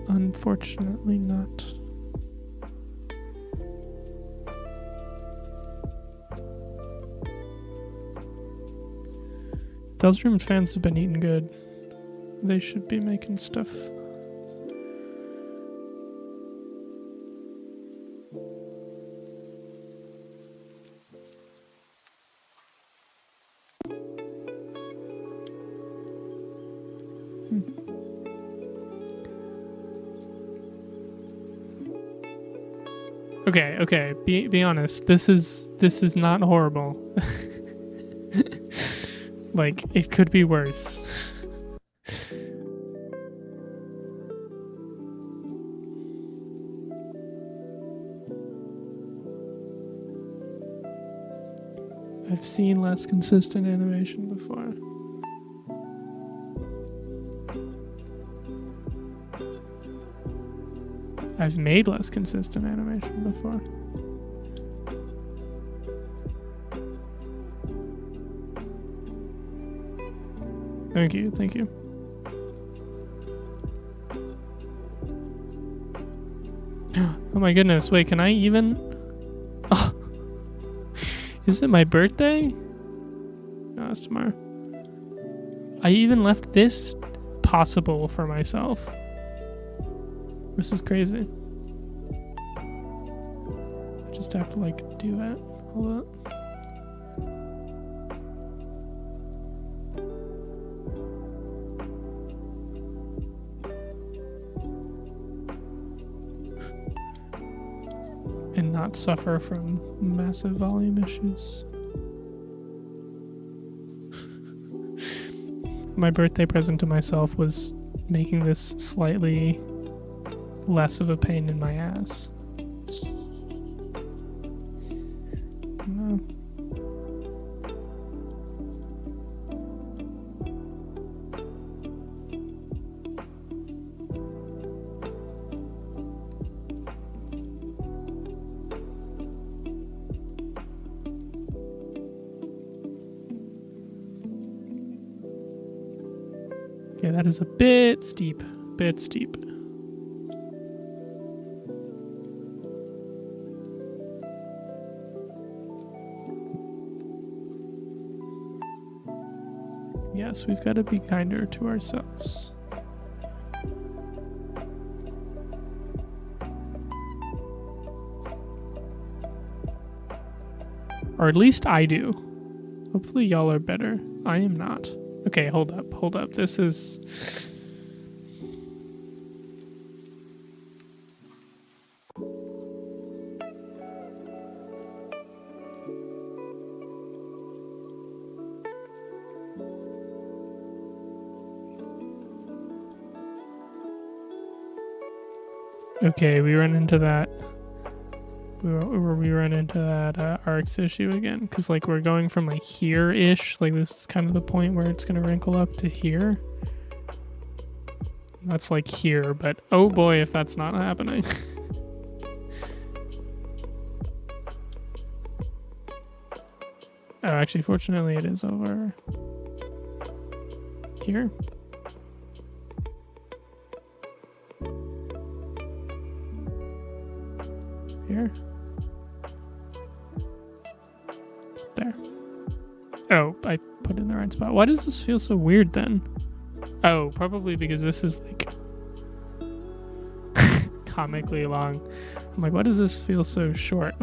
Unfortunately not. Delzroom fans have been eating good. They should be making stuff. Okay. Be honest. This is not horrible. Like, it could be worse. I've seen less consistent animation before. I've made less consistent animation before. Thank you. Oh my goodness, wait, can I even... Oh. Is it my birthday? No, that's tomorrow. I even left this possible for myself. This is crazy. I just have to like do it. Hold up. And not suffer from massive volume issues. My birthday present to myself was making this slightly less of a pain in my ass. No. Okay, that is a bit steep. Bit steep. Yes, we've got to be kinder to ourselves. Or at least I do. Hopefully y'all are better. I am not. Okay, hold up. This is... Okay, we run into that. We run into that arcs issue again, because like we're going from like here-ish, like this is kind of the point where it's gonna wrinkle up to here. That's like here, but oh boy, if that's not happening. Oh, actually, fortunately, it is over here. Here. There. Oh, I put it in the right spot. Why does this feel so weird then? Oh, probably because this is like comically long. I'm like, why does this feel so short?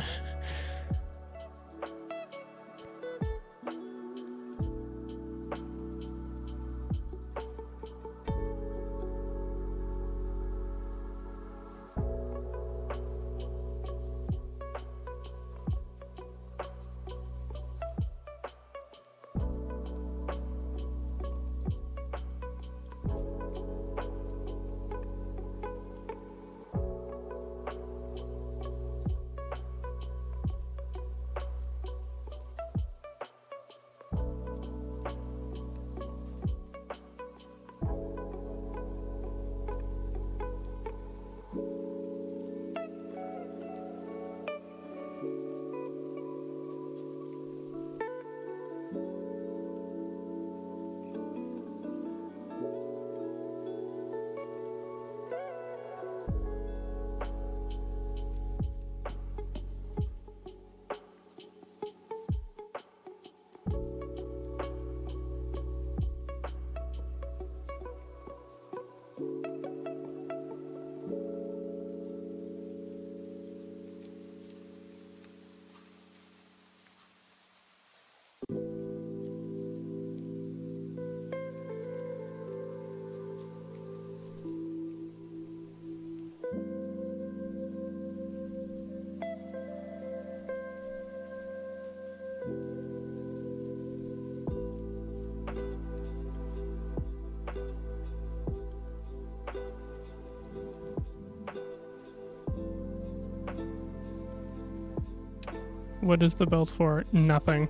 What is the belt for? Nothing.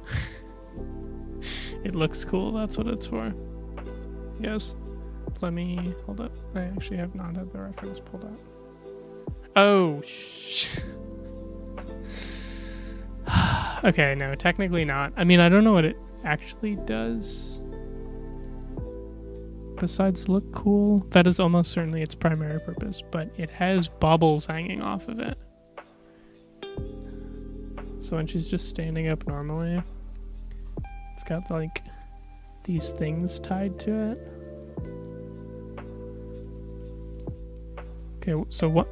It looks cool, that's what it's for. Yes. Let me... hold up. I actually have not had the reference pulled out. Oh, okay, no, technically not. I mean, I don't know what it actually does. Besides look cool. That is almost certainly its primary purpose, but it has bubbles hanging off of it. So when she's just standing up normally, it's got like these things tied to it. Okay, so what?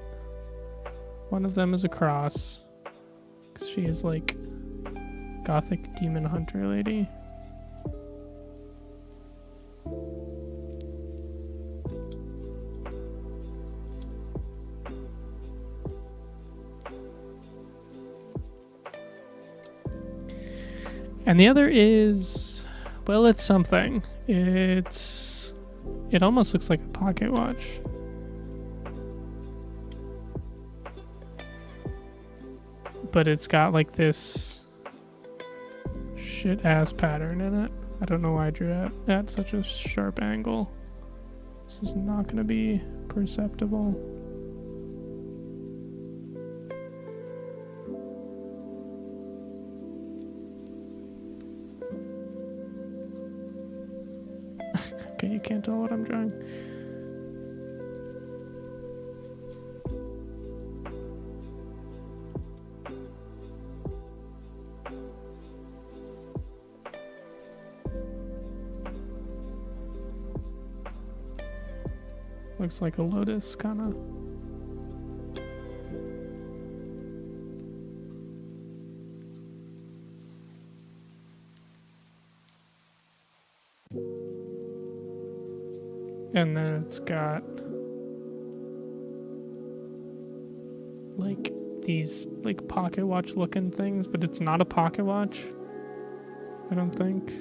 One of them is a cross, because she is like gothic demon hunter lady. And the other is, well, it's something. It almost looks like a pocket watch. But it's got like this shit ass pattern in it. I don't know why I drew it at such a sharp angle. This is not going to be perceptible. Okay, you can't tell what I'm drawing. Looks like a lotus, kind of. And then it's got like these like pocket watch looking things, but it's not a pocket watch, I don't think.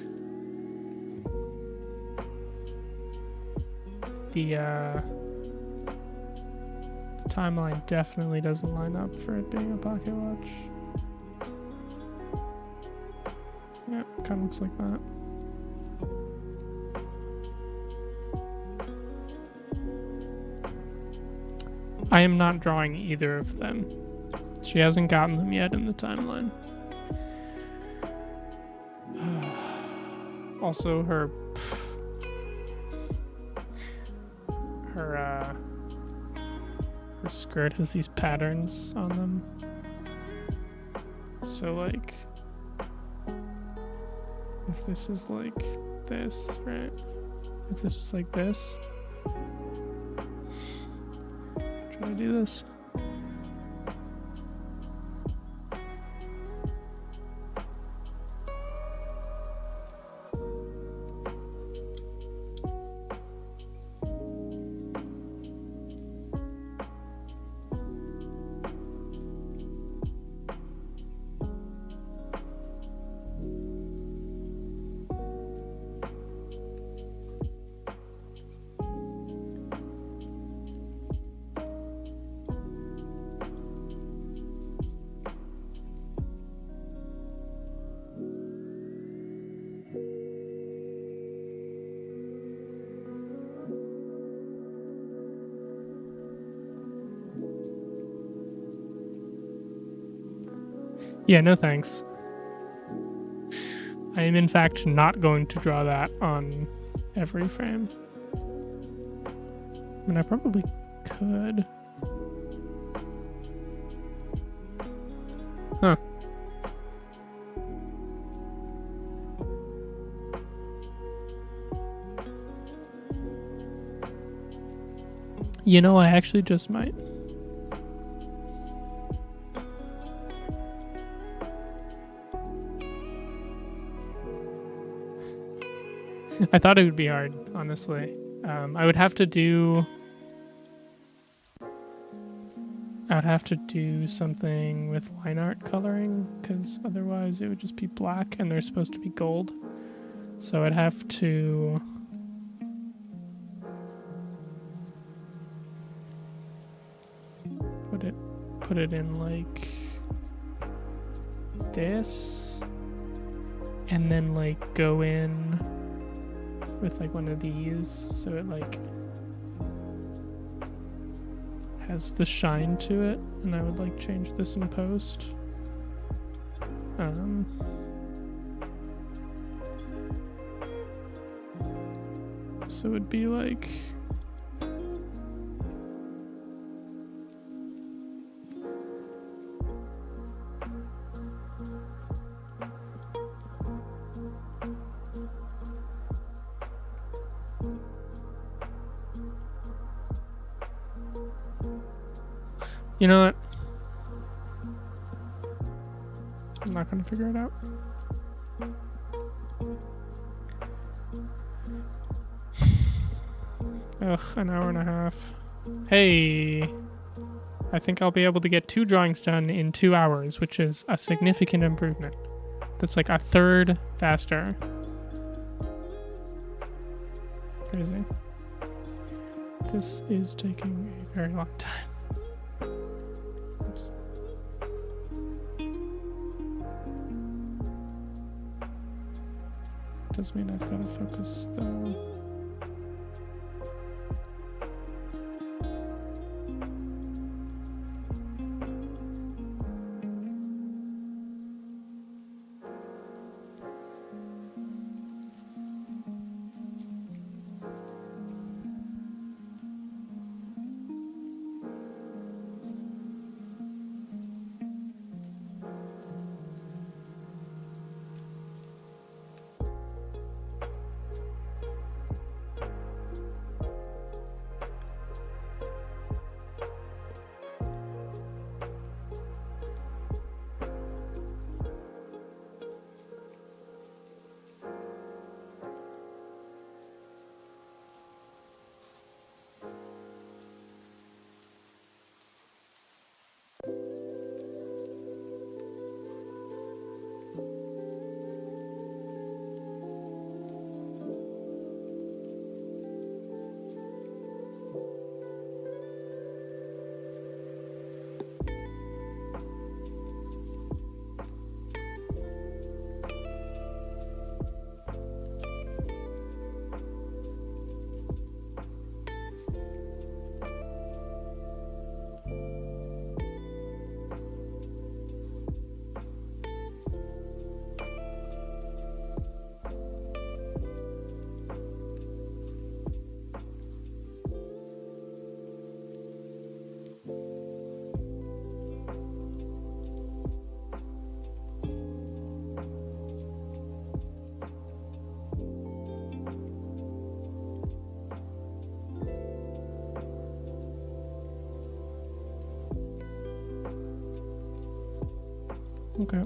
The timeline definitely doesn't line up for it being a pocket watch. Yeah, kind of looks like that. I am not drawing either of them. She hasn't gotten them yet in the timeline. Also, her skirt has these patterns on them. So like, if this is like this, right? If this is like this, try to do this. Yeah, no thanks. I am in fact not going to draw that on every frame. I mean, I probably could. Huh. You know, I actually just might. I thought it would be hard, honestly. I would have to do something with line art coloring, because otherwise it would just be black and they're supposed to be gold. So I'd have to put it in like this, and then like go in with like one of these, so it like has the shine to it, and I would like change this in post. So it'd be like You know what? I'm not gonna figure it out. Ugh, an hour and a half. Hey, I think I'll be able to get 2 drawings done in 2 hours, which is a significant improvement. That's like a third faster. Crazy. This is taking a very long time. Oops. Does mean I've got to focus though. Okay.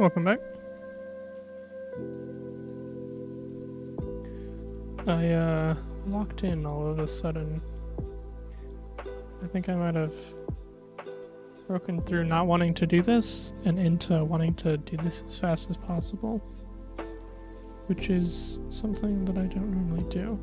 Welcome back. I locked in all of a sudden. I think I might have broken through not wanting to do this and into wanting to do this as fast as possible, which is something that I don't normally do.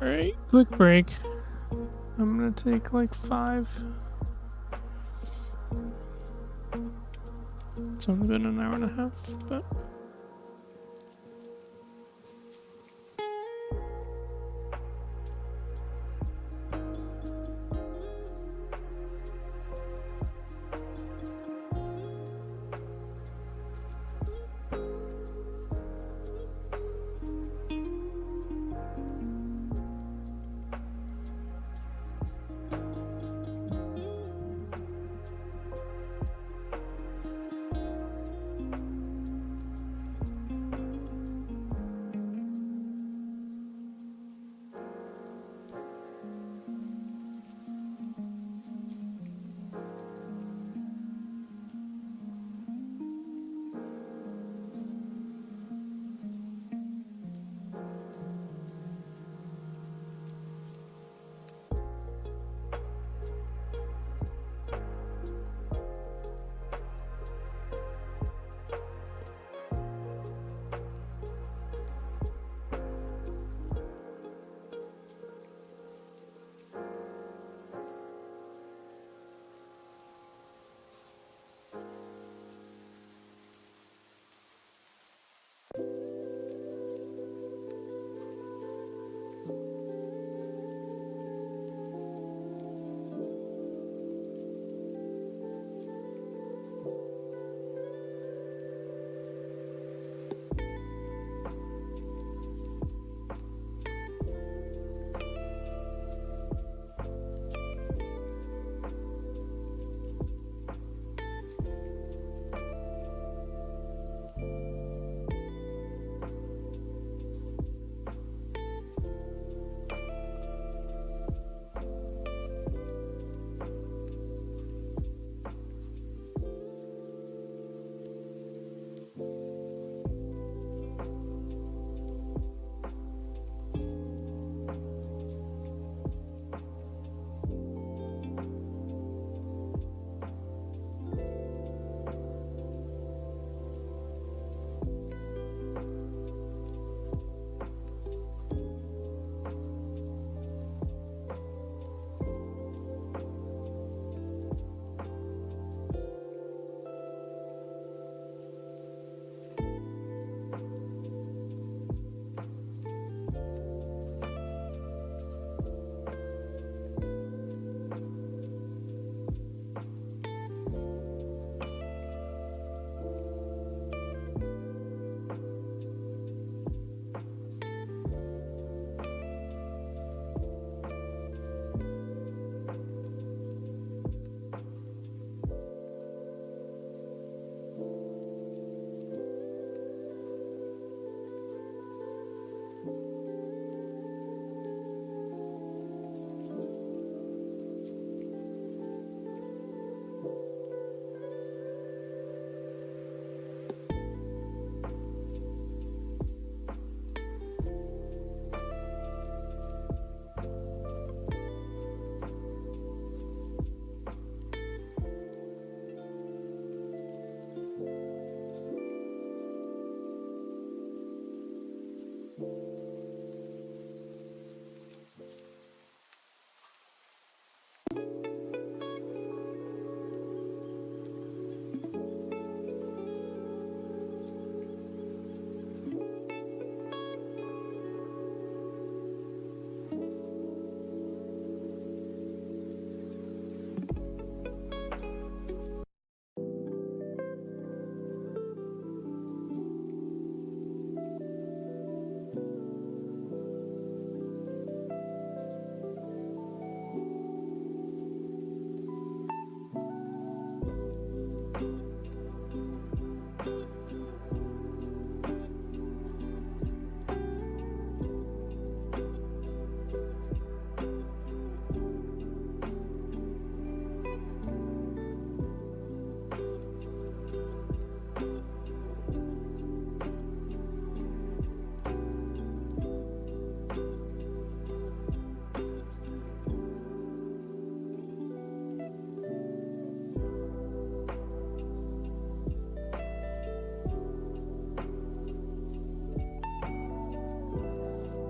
Alright, quick break. I'm gonna take like 5. It's only been an hour and a half, but...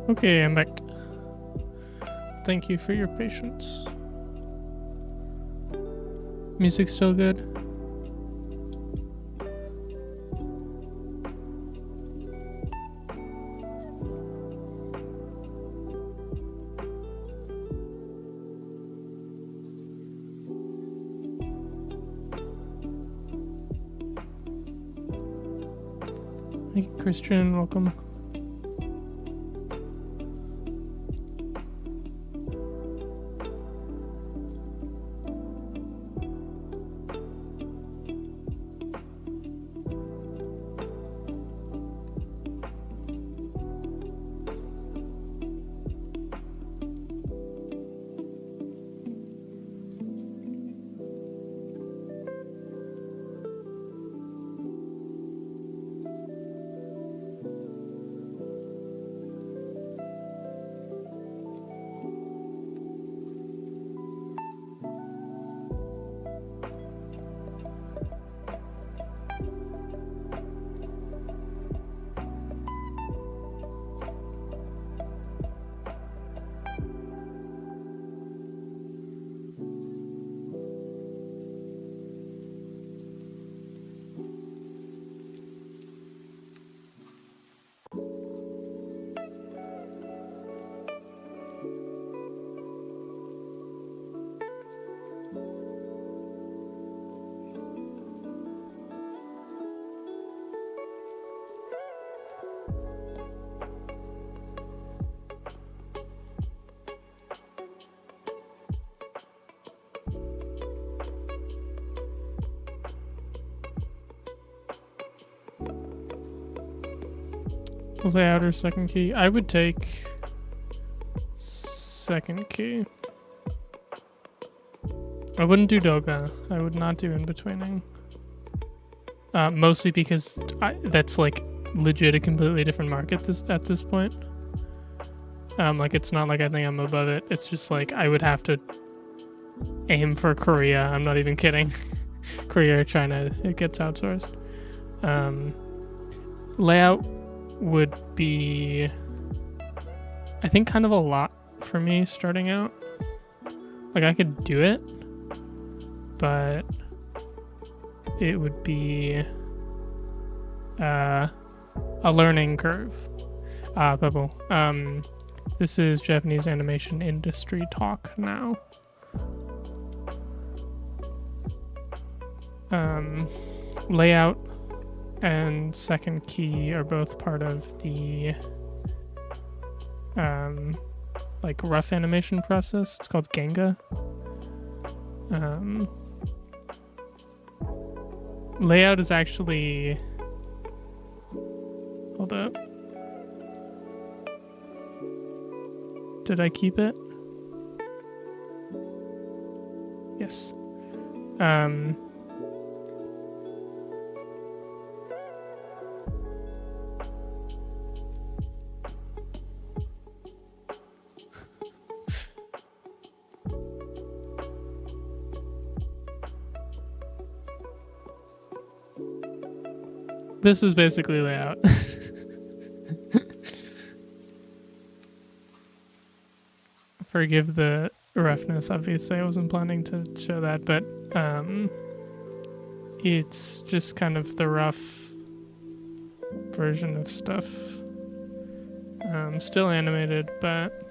Okay, I'm back. Thank you for your patience. Music still good? Hey, Christian, welcome. Layout or second key? I would take second key. I wouldn't do Doga. I would not do in-betweening. Mostly because that's like legit a completely different market at this point. Like it's not like I think I'm above it. It's just like I would have to aim for Korea. I'm not even kidding. Korea or China, it gets outsourced. Layout would be, I think, kind of a lot for me starting out. Like I could do it, but it would be a learning curve. Pebble. This is Japanese animation industry talk now. Layout and second key are both part of the like rough animation process. It's called Genga. Layout is actually, hold up, did I keep it? Yes. This is basically layout. Forgive the roughness, obviously I wasn't planning to show that, but it's just kind of the rough version of stuff. Still animated, but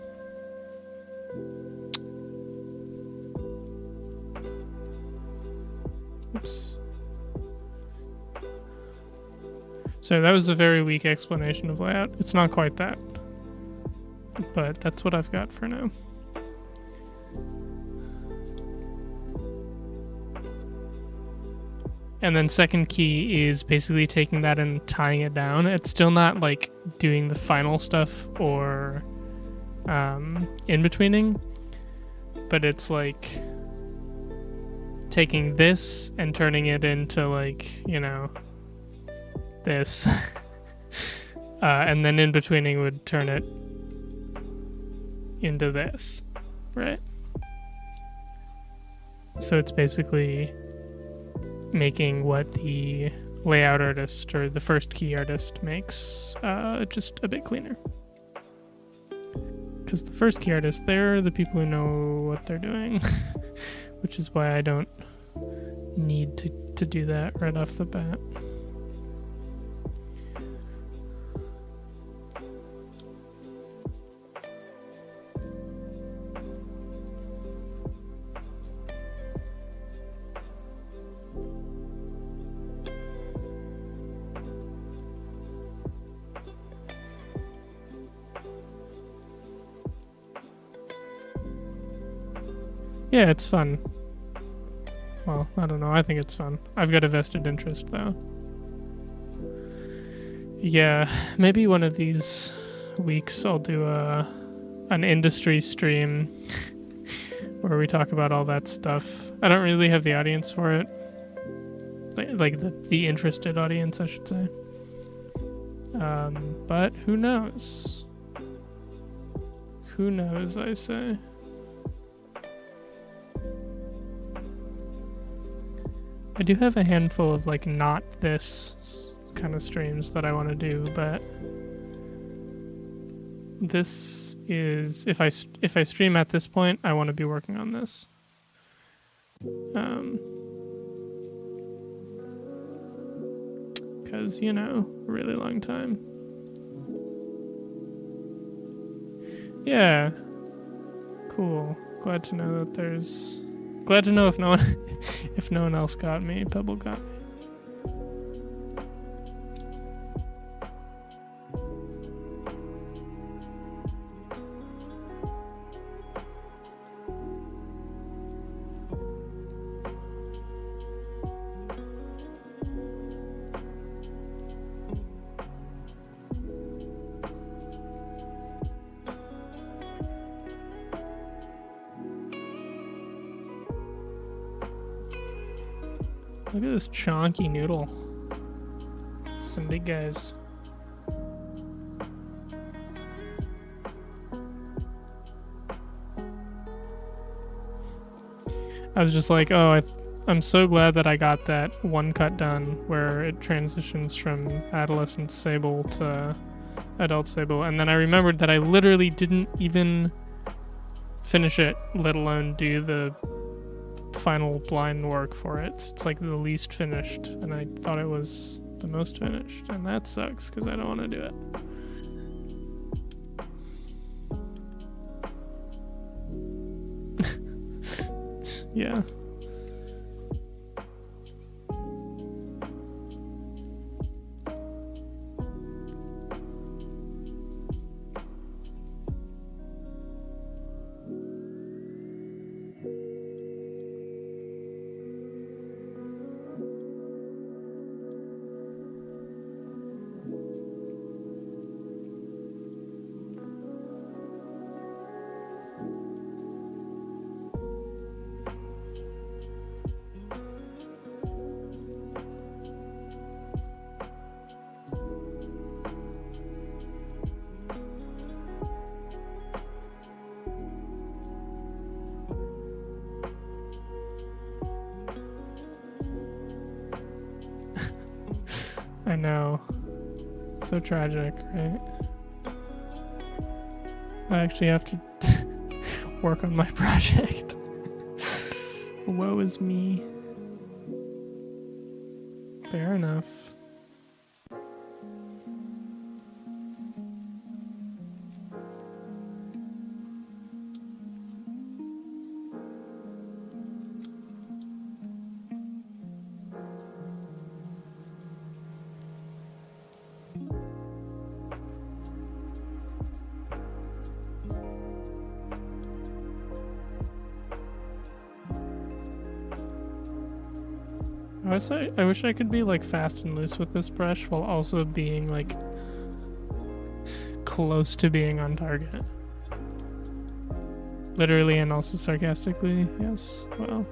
oops. So that was a very weak explanation of layout. It's not quite that, but that's what I've got for now. And then second key is basically taking that and tying it down. It's still not like doing the final stuff or in-betweening, but it's like taking this and turning it into like, you know, this. And then in-betweening would turn it into this, right? So it's basically making what the layout artist or the first key artist makes just a bit cleaner. Because the first key artists, they're the people who know what they're doing, which is why I don't need to do that right off the bat. Yeah, it's fun. Well, I don't know. I think it's fun. I've got a vested interest, though. Yeah, maybe one of these weeks I'll do an industry stream where we talk about all that stuff. I don't really have the audience for it. Like the interested audience, I should say. But who knows? Who knows, I say. I do have a handful of like not this kind of streams that I want to do, but this is if I stream at this point, I want to be working on this. Because, you know, a really long time. Yeah. Cool. Glad to know that there's... Glad to know if no one if no one else got me, Pebble got me. Look at this chonky noodle. Some big guys. I was just like, oh, I'm so glad that I got that one cut done where it transitions from adolescent Sable to adult Sable. And then I remembered that I literally didn't even finish it, let alone do the final blind work for it. It's like the least finished, and I thought it was the most finished, and that sucks because I don't want to do it. Yeah. I know. So tragic, right? I actually have to work on my project. Woe is me. Fair enough. I wish I could be like fast and loose with this brush while also being like close to being on target. Literally and also sarcastically, yes. Well.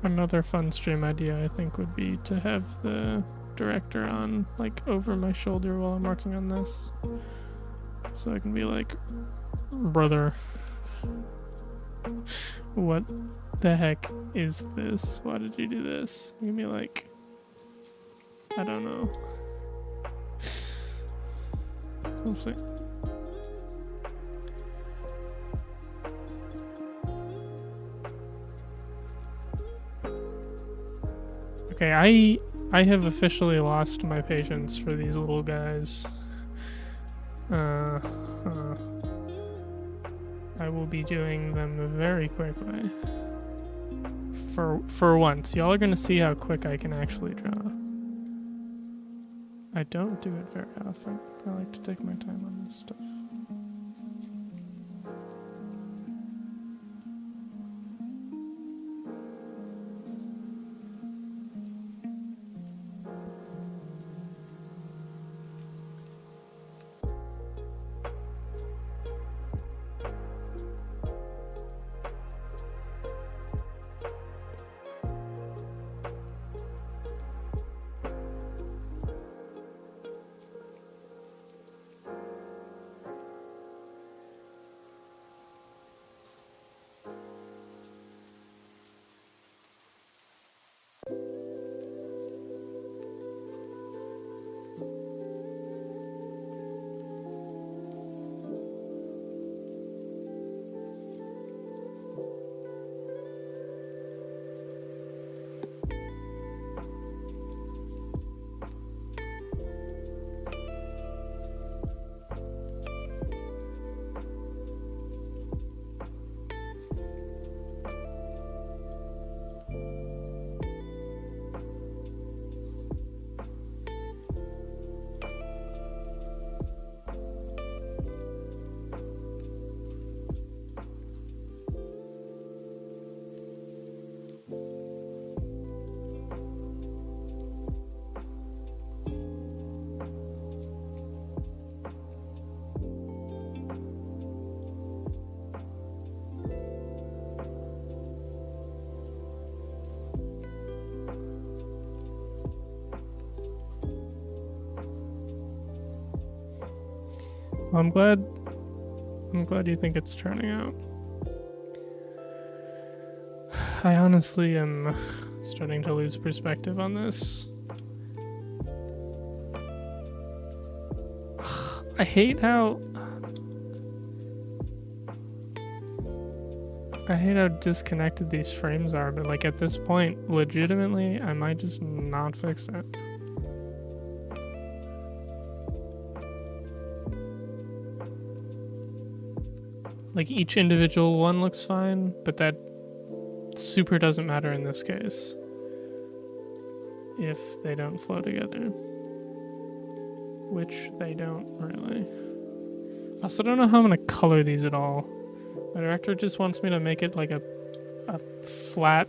Another fun stream idea, I think, would be to have the director on, like, over my shoulder while I'm working on this. So I can be like, brother, what the heck is this? Why did you do this? You can be like, I don't know. We'll see. Okay, I have officially lost my patience for these little guys. I will be doing them very quickly. For once, y'all are gonna see how quick I can actually draw. I don't do it very often. I like to take my time on this stuff. Well, I'm glad you think it's turning out. I honestly am starting to lose perspective on this. I hate how disconnected these frames are, but like at this point, legitimately, I might just not fix it. Like each individual one looks fine, but that super doesn't matter in this case if they don't flow together, which they don't really. I also don't know how I'm gonna color these at all. My director just wants me to make it like a flat,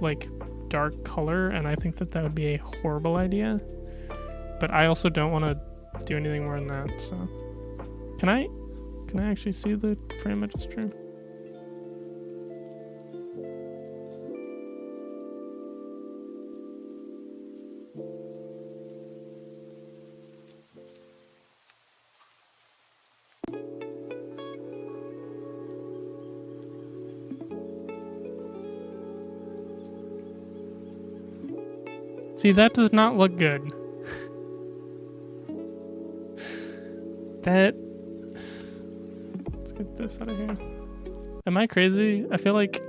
like dark color, and I think that would be a horrible idea. But I also don't want to do anything more than that. So, can I actually see the frame I just drew? See, that does not look good. Let's get this out of here. Am I crazy? I feel like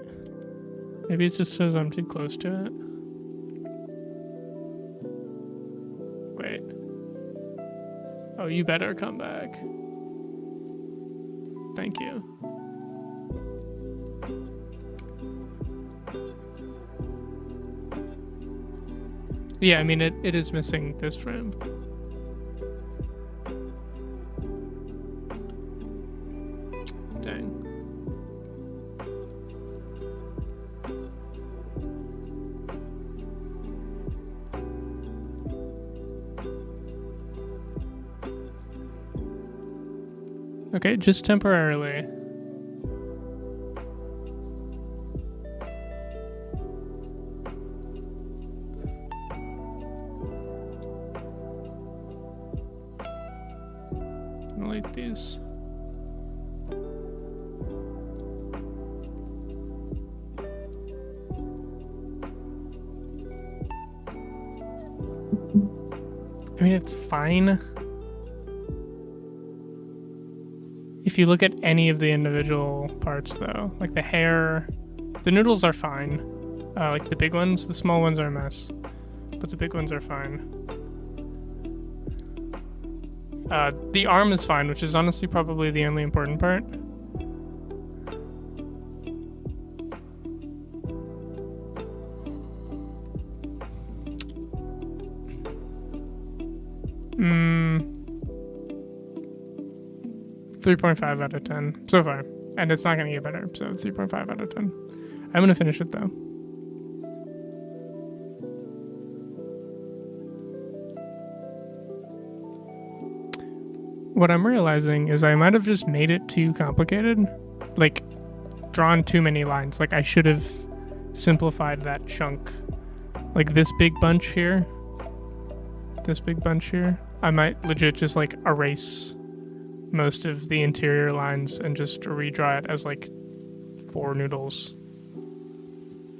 maybe it's just because I'm too close to it. Wait. Oh, you better come back. Thank you. Yeah, I mean, it is missing this frame. Dang. Okay, just temporarily. simulate these. I mean, it's fine. If you look at any of the individual parts, though, like the hair, the noodles are fine. Like the big ones, the small ones are a mess, but the big ones are fine. The arm is fine, which is honestly probably the only important part. Hmm. 3.5 out of 10 so far, and it's not going to get better, so 3.5 out of 10. I'm going to finish it, though. What I'm realizing is I might have just made it too complicated, like drawn too many lines. Like I should have simplified that chunk, like this big bunch here, I might legit just like erase most of the interior lines and just redraw it as like 4 noodles,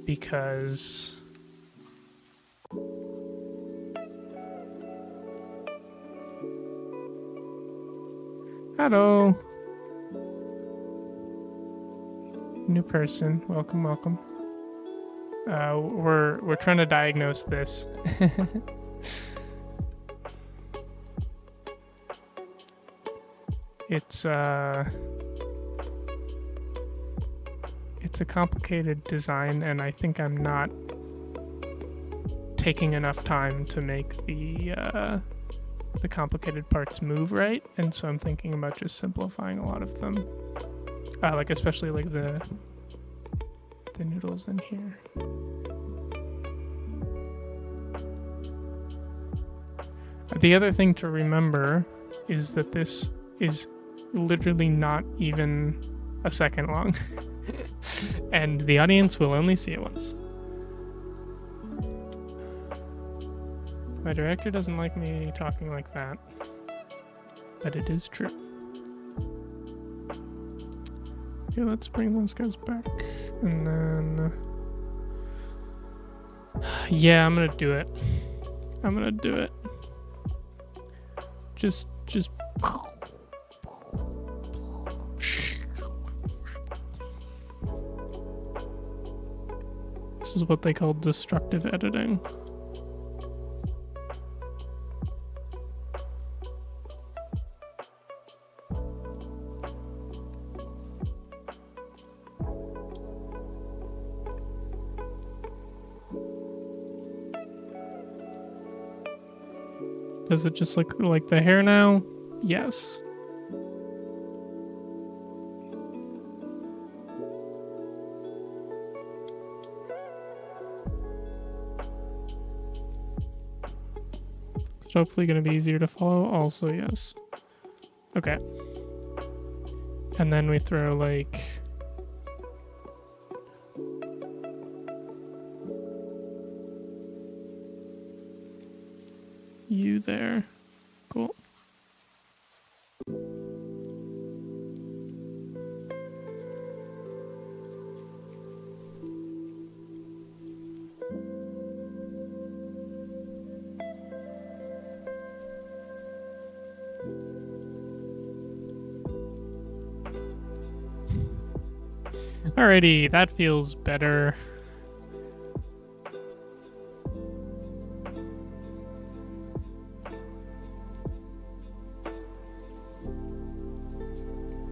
because hello, new person, welcome. We're trying to diagnose this. It's a complicated design, and I think I'm not taking enough time to make the complicated parts move right, and so I'm thinking about just simplifying a lot of them, like especially like the noodles in here. The other thing to remember is that this is literally not even a second long, and the audience will only see it once. My director doesn't like me talking like that, but it is true. Okay, let's bring those guys back, and then yeah, I'm gonna do it. Just this is what they call destructive editing. Does it just look like the hair now? Yes. It's hopefully going to be easier to follow. Also, yes. Okay. And then we throw like you there. Cool. Alrighty, that feels better.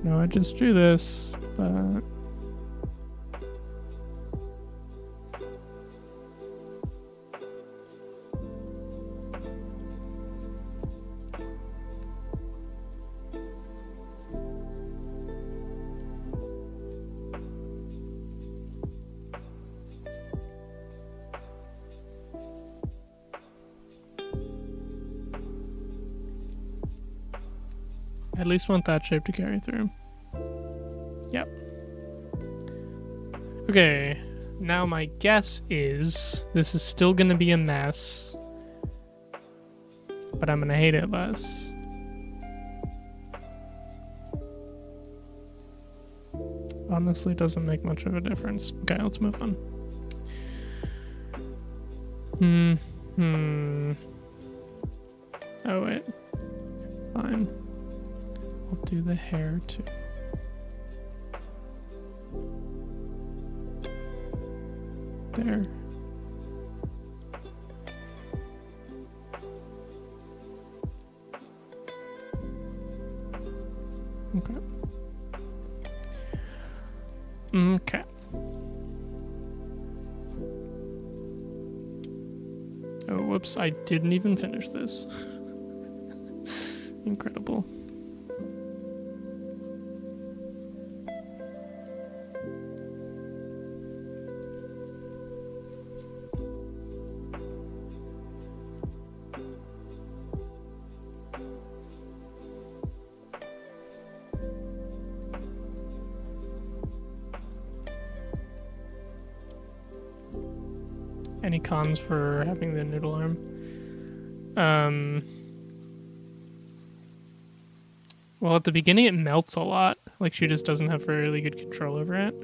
No, I just drew this, but I at least want that shape to carry through. Yep. Okay, now my guess is this is still gonna be a mess, but I'm gonna hate it less. honestly doesn't make much of a difference. Okay, let's move on. Oh, wait. Fine. I'll do the hair too. There. Okay. Okay. Oh, whoops. I didn't even finish this. Incredible. Any cons for having the noodle arm? Well, at the beginning it melts a lot. Like, she just doesn't have really good control over it.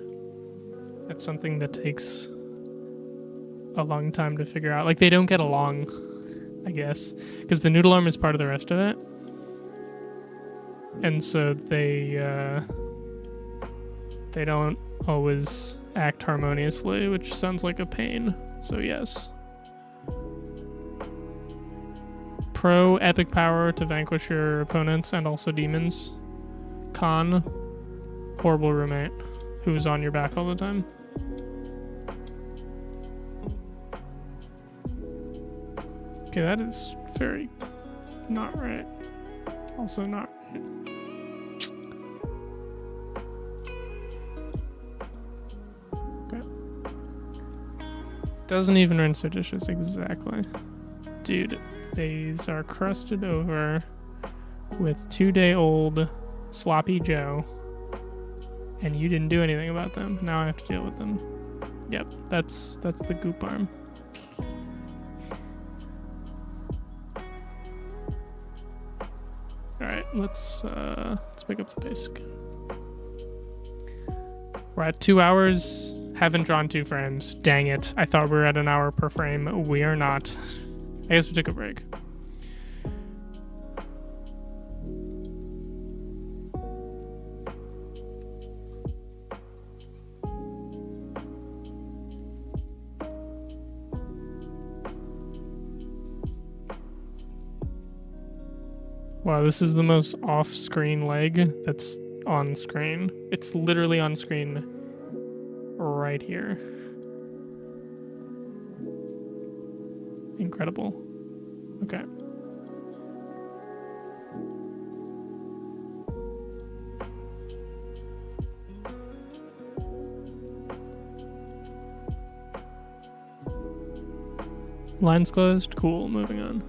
That's something that takes a long time to figure out. Like, they don't get along, I guess, because the noodle arm is part of the rest of it. And so they don't always act harmoniously, which sounds like a pain. So yes. Pro, epic power to vanquish your opponents and also demons. Con, horrible roommate who's on your back all the time. Okay, that is very not right. Also not right. Doesn't even rinse their dishes, exactly. Dude, these are crusted over with 2-day-old sloppy Joe, and you didn't do anything about them. Now I have to deal with them. Yep, that's the goop arm. Alright, let's pick up the pace again. We're at 2 hours. Haven't drawn 2 frames. Dang it. I thought we were at an hour per frame. We are not. I guess we took a break. Wow, this is the most off-screen leg that's on screen. It's literally on screen right here. Incredible. Okay. Lines closed. Cool. Moving on.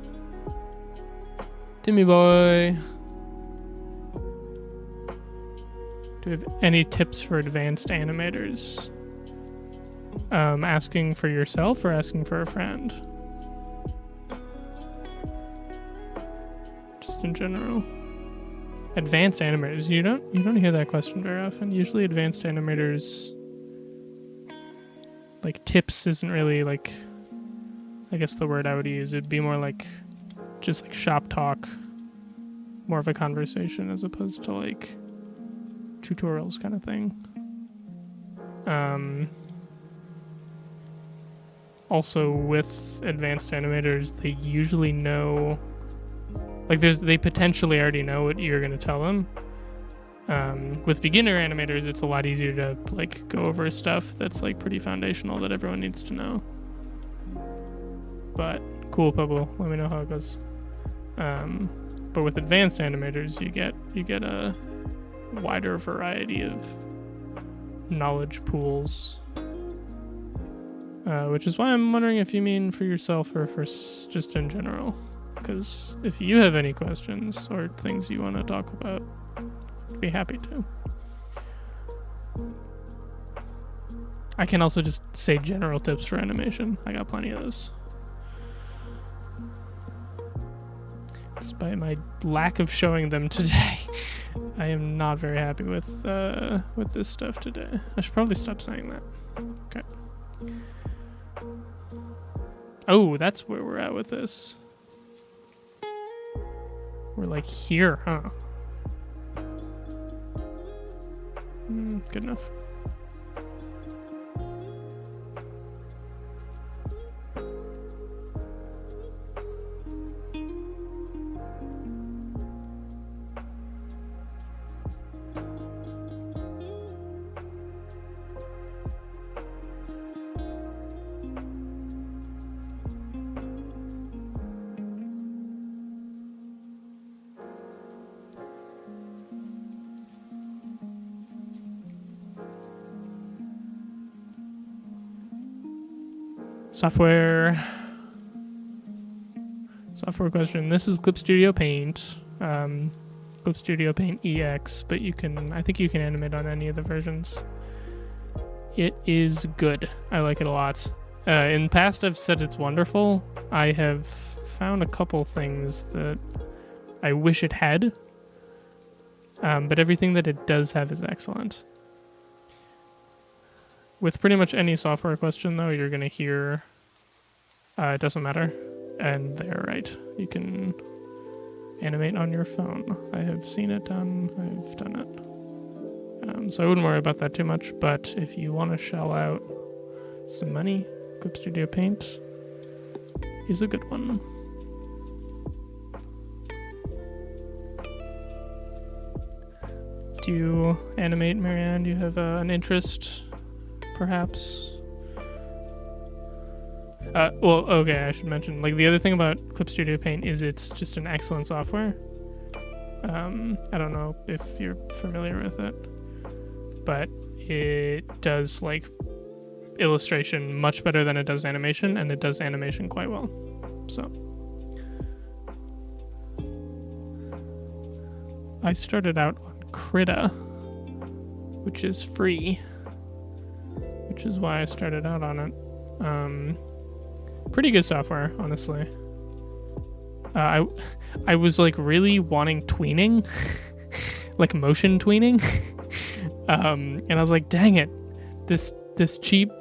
Timmy boy. Do you have any tips for advanced animators? Asking for yourself or asking for a friend? Just in general. Advanced animators. You don't hear that question very often. Usually advanced animators, like, tips isn't really, like, I guess the word I would use. It'd be more like just like shop talk, more of a conversation as opposed to like tutorials kind of thing. Also with advanced animators, they usually know, like they potentially already know what you're going to tell them. With beginner animators, it's a lot easier to like go over stuff that's like pretty foundational that everyone needs to know. But cool, Pablo. Let me know how it goes. But with advanced animators, you get a wider variety of knowledge pools, which is why I'm wondering if you mean for yourself or for just in general. Because if you have any questions or things you want to talk about, I'd be happy to. I can also just say general tips for animation. I got plenty of those. despite my lack of showing them today. I am not very happy with this stuff today. I should probably stop saying that. Okay. Oh, that's where we're at with this. We're like here, huh? Good enough. Software question. This is Clip Studio Paint, Clip Studio Paint EX, but I think you can animate on any of the versions. It is good. I like it a lot. In the past, I've said it's wonderful. I have found a couple things that I wish it had, but everything that it does have is excellent. With pretty much any software question, though, you're going to hear it doesn't matter. And they're right. You can animate on your phone. I have seen it done. I've done it. So I wouldn't worry about that too much. But if you want to shell out some money, Clip Studio Paint is a good one. Do you animate, Marianne? Do you have an interest, perhaps? Well, okay, I should mention, like, the other thing about Clip Studio Paint is it's just an excellent software. I don't know if you're familiar with it, but it does, like, illustration much better than it does animation, and it does animation quite well. So I started out on Krita, which is free, which is why I started out on it. Pretty good software, honestly. I was like really wanting tweening, like motion tweening, and I was like, dang it, this cheap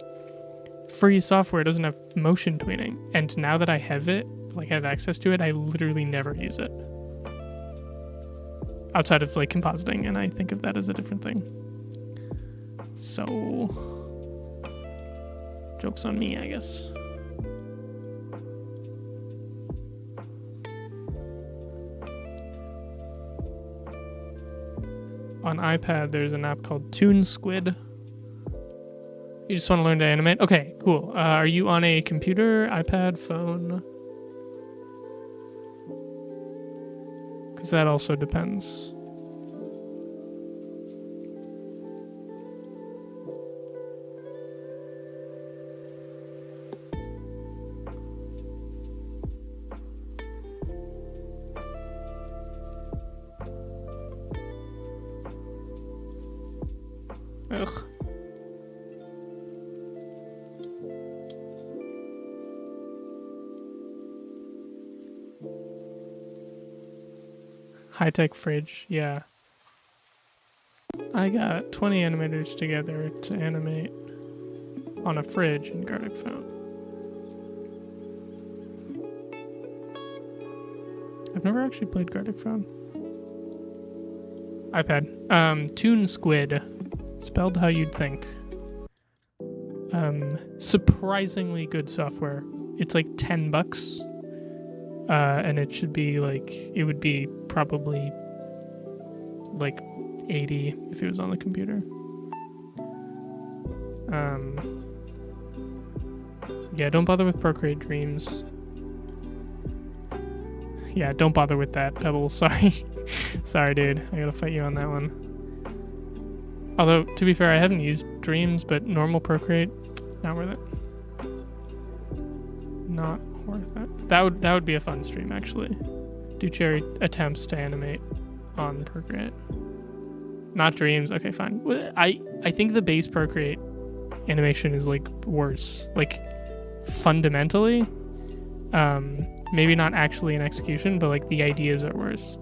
free software doesn't have motion tweening. And now that I have it, like have access to it, I literally never use it outside of like compositing, and I think of that as a different thing. So joke's on me, I guess. On iPad, there's an app called Toon Squid. You just want to learn to animate? Okay, cool. Are you on a computer, iPad, phone? Because that also depends. Ugh. High-tech fridge, yeah. I got 20 animators together to animate on a fridge in Gartic Phone. I've never actually played Gartic Phone. iPad. Toon Squid. Spelled how you'd think. Surprisingly good software. It's like $10. And it should be like, it would be probably like 80 if it was on the computer. Yeah, don't bother with Procreate Dreams. Yeah, don't bother with that, Pebble. Sorry. Sorry, dude. I gotta fight you on that one. Although, to be fair, I haven't used Dreams, but normal Procreate, not worth it. Not worth it. That would be a fun stream, actually. Do cherry attempts to animate on Procreate. Not Dreams. Okay, fine. I think the base Procreate animation is like worse. Like fundamentally, Maybe not actually in execution, but like the ideas are worse.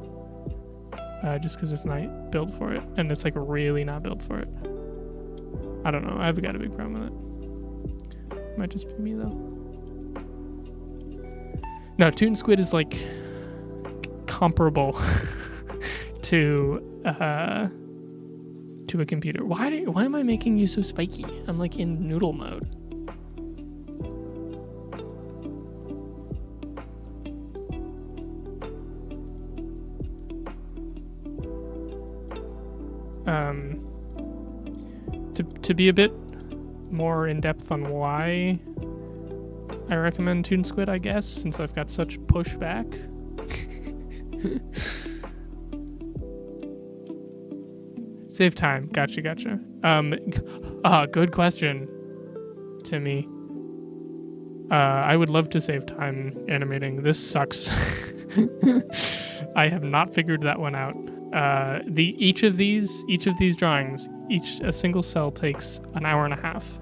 Just because it's not built for it, and it's like really not built for it. I don't know. I've got a big problem with it. Might just be me though. No, Toon Squid is like comparable to a computer. Why am I making you so spiky? I'm like in noodle mode. To be a bit more in depth on why I recommend Toon Squid, I guess, since I've got such pushback. Save time. Gotcha. Good question, Timmy. I would love to save time animating. This sucks. I have not figured that one out. Each of these drawings, a single cell takes an hour and a half.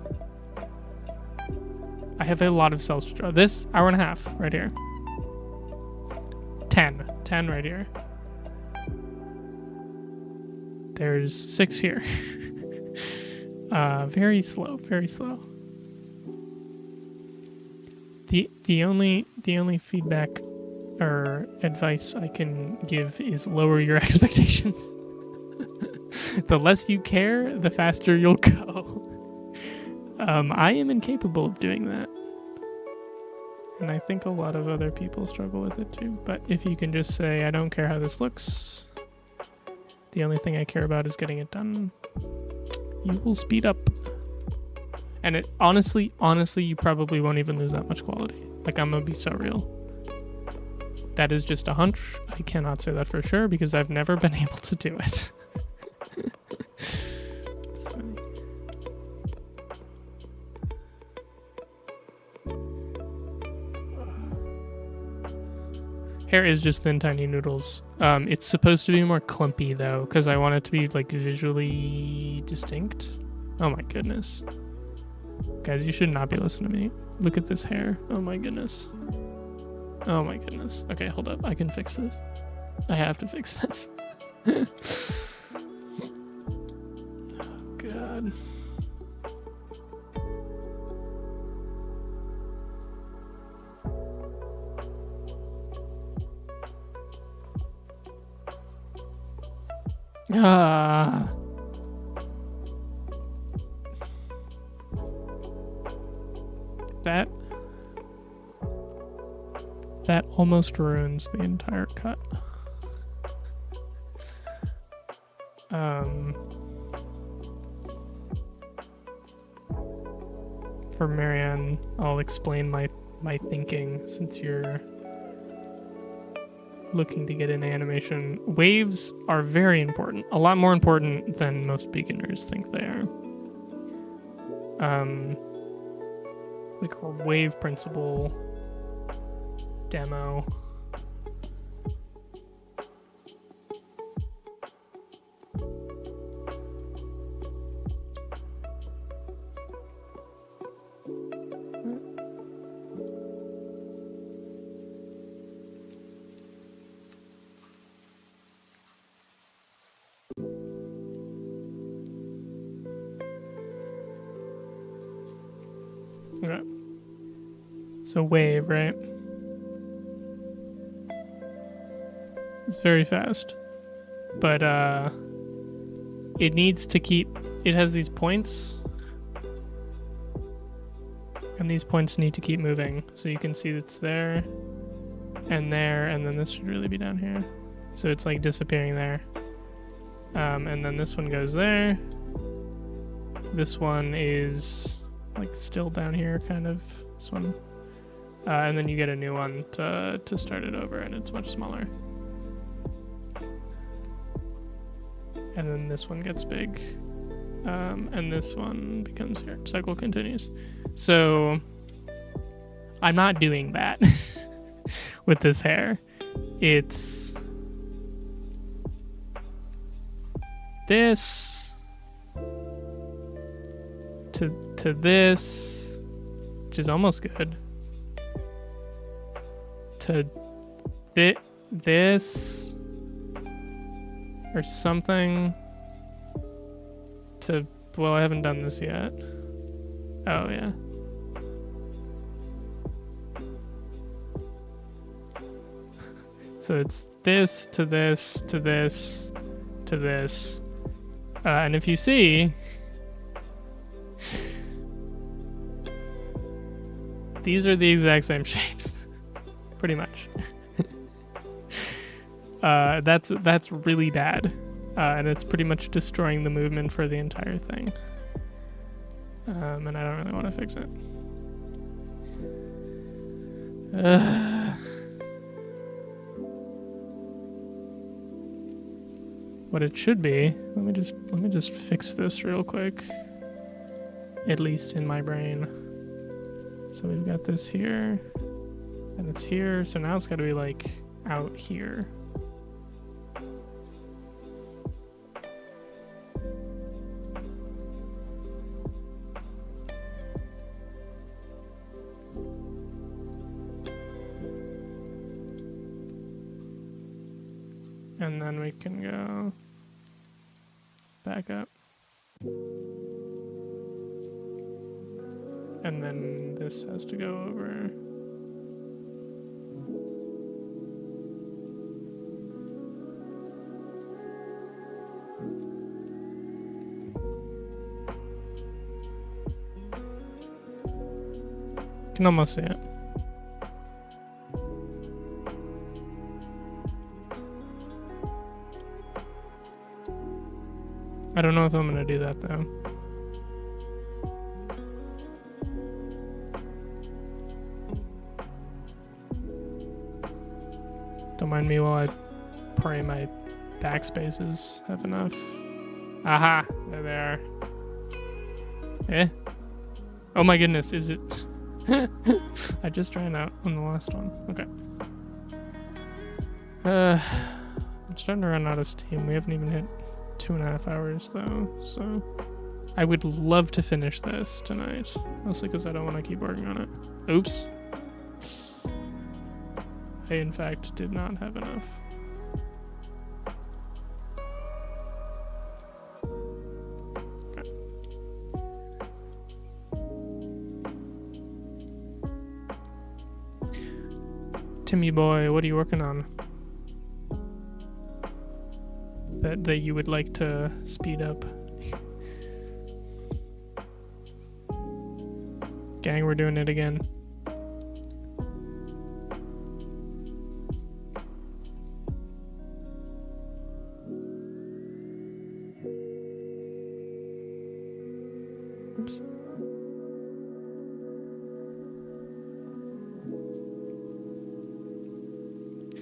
I have a lot of cells to draw. This hour and a half right here. 10 right here. There's 6 here. Very slow. The only feedback or advice I can give is lower your expectations. The less you care, the faster you'll go. I am incapable of doing that. And I think a lot of other people struggle with it too. But if you can just say, I don't care how this looks, the only thing I care about is getting it done, you will speed up. And it honestly, you probably won't even lose that much quality. Like, I'm gonna be so real. That is just a hunch. I cannot say that for sure because I've never been able to do it. It's funny. Hair is just thin, tiny noodles. It's supposed to be more clumpy though, because I want it to be like visually distinct. Oh my goodness. Guys, you should not be listening to me. Look at this hair. Oh my goodness. Oh my goodness. Okay, hold up. I can fix this. I have to fix this. Oh, God. Ah. That almost ruins the entire cut. For Marianne, I'll explain my thinking since you're looking to get into animation. Waves are very important, a lot more important than most beginners think they are. Like a wave principle demo. Okay. So wave, right? It's very fast. But it needs to keep, it has these points. And these points need to keep moving. So you can see it's there and then this should really be down here. So it's like disappearing there. And then this one goes there. This one is like still down here, kind of. This one. And then you get a new one to start it over, and it's much smaller. And then this one gets big. And this one becomes here. Cycle continues. So I'm not doing that with this hair. It's this to this, which is almost good. to this or something to, well, I haven't done this yet. Oh yeah. So it's this to this to this to this. And if you see, these are the exact same shapes, pretty much. That's really bad, and it's pretty much destroying the movement for the entire thing. And I don't really want to fix it. What it should be. Let me just fix this real quick. At least in my brain. So we've got this here, and it's here. So now it's got to be like out here. And then we can go back up. And then this has to go over. Can almost see it. I don't know if I'm gonna do that though. Don't mind me while I pray my backspaces have enough. Aha! There they are. Eh? Oh my goodness, is it? I just ran out on the last one. Okay. I'm starting to run out of steam. We haven't even hit 2.5 hours though, so I would love to finish this tonight, mostly because I don't want to keep working on it. Oops. I in fact did not have enough. Okay. Timmy boy, what are you working on? That you would like to speed up. Gang, we're doing it again. Oops.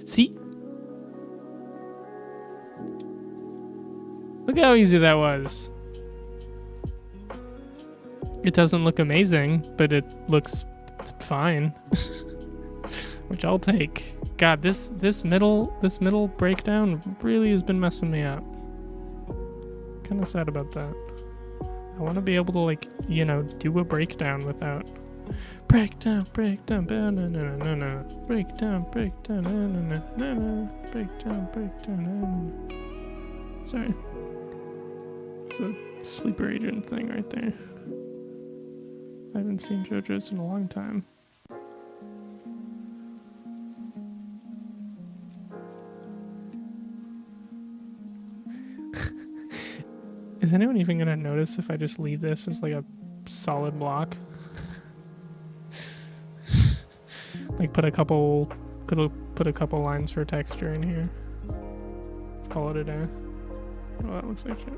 See? Look how easy that was. It doesn't look amazing, but it looks fine. Which I'll take. God, this middle breakdown really has been messing me up. Kind of sad about that. I want to be able to, like, you know, do a breakdown without breakdown, breakdown, banana, breakdown, breakdown, banana, breakdown, breakdown. Sorry. It's a sleeper agent thing right there. I haven't seen JoJo's in a long time. Is anyone even gonna notice if I just leave this as like a solid block? Like put a couple lines for texture in here. Let's call it a day. Oh, that looks like shit.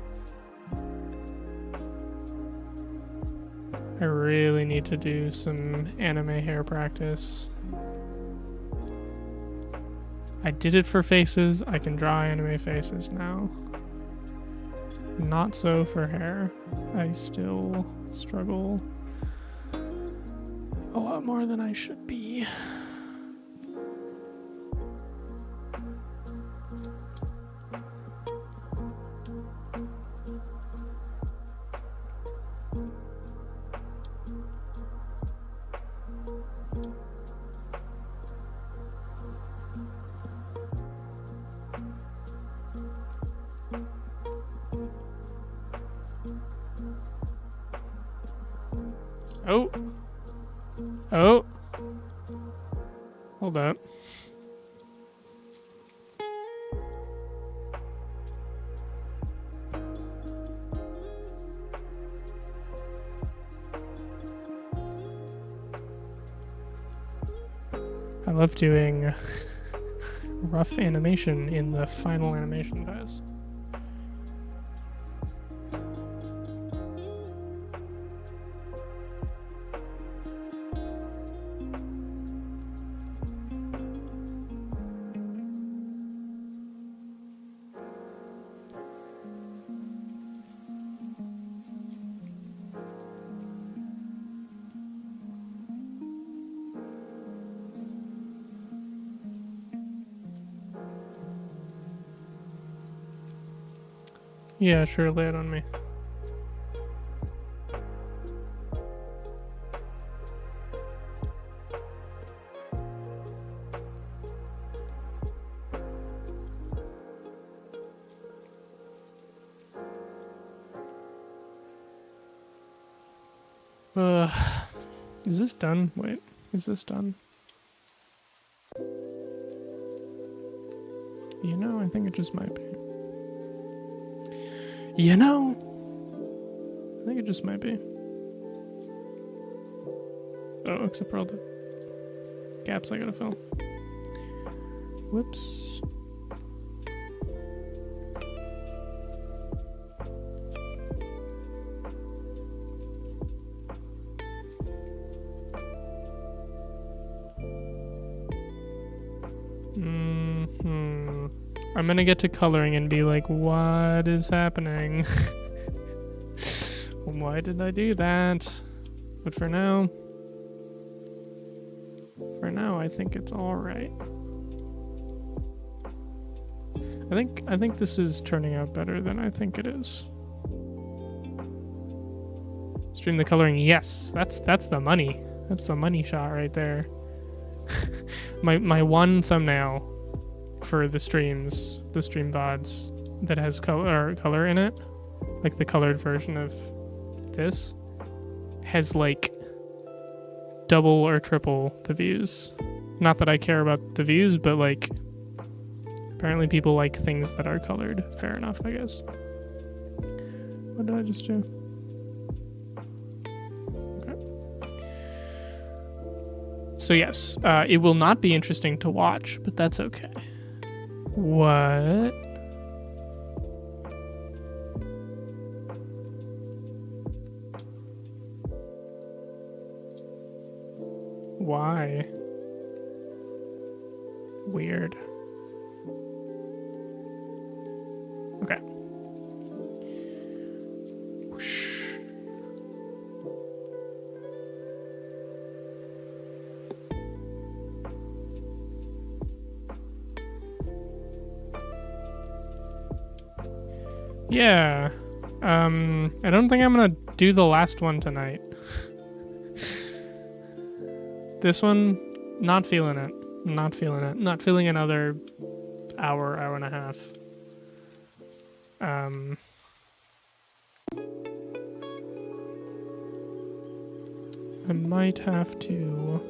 I really need to do some anime hair practice. I did it for faces. I can draw anime faces now. Not so for hair. I still struggle a lot more than I should be. Oh. Oh. Hold up. I love doing rough animation in the final animation phase. Yeah, sure, lay it on me. Is this done? Wait, is this done? You know, I think it just might be. You know, I think it just might be. Oh, except for all the gaps I gotta fill. Whoops. I'm gonna get to coloring and be like, what is happening? Why did I do that? But for now, I think it's all right. I think this is turning out better than I think it is. Stream the coloring, yes, that's the money. That's the money shot right there. my one thumbnail for the stream VODs that has color in it, like the colored version of this, has like double or triple the views. Not that I care about the views, but like apparently people like things that are colored. Fair enough, I guess. What did I just do? Okay. So yes, it will not be interesting to watch, but that's okay. What? Why? Weird. Okay. Whoosh. Yeah. I don't think I'm gonna do the last one tonight. This one, not feeling it. Not feeling it. Not feeling another hour and a half. I might have to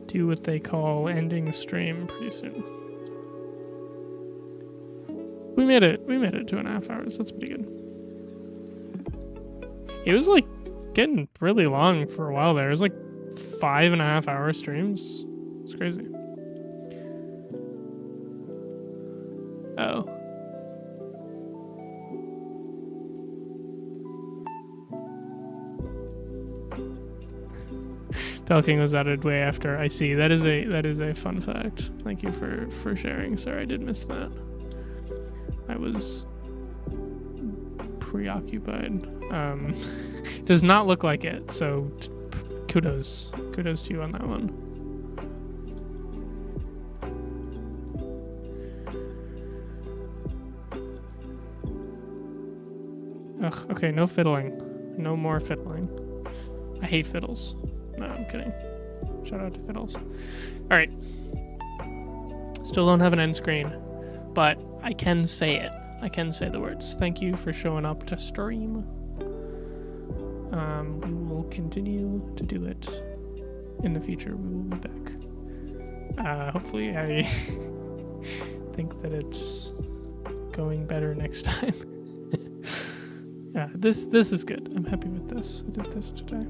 do what they call ending stream pretty soon. We made it 2.5 hours. That's pretty good. It was like getting really long for a while there. It was like 5.5 hour streams. It's crazy. Oh. Pelking was added way after. I see. That is a fun fact. Thank you for sharing. Sorry, I did miss that. I was preoccupied. Does not look like it, so kudos to you on that one. Ugh, okay, no fiddling. No more fiddling. I hate fiddles. No, I'm kidding. Shout out to fiddles. Alright. Still don't have an end screen, but I can say it. I can say the words. Thank you for showing up to stream. We will continue to do it in the future. We will be back. Hopefully I think that it's going better next time. Yeah, this is good. I'm happy with this. I did this today.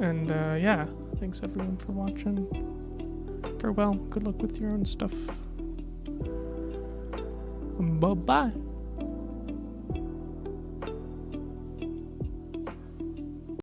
And yeah, thanks everyone for watching. Farewell. Good luck with your own stuff. Bye-bye.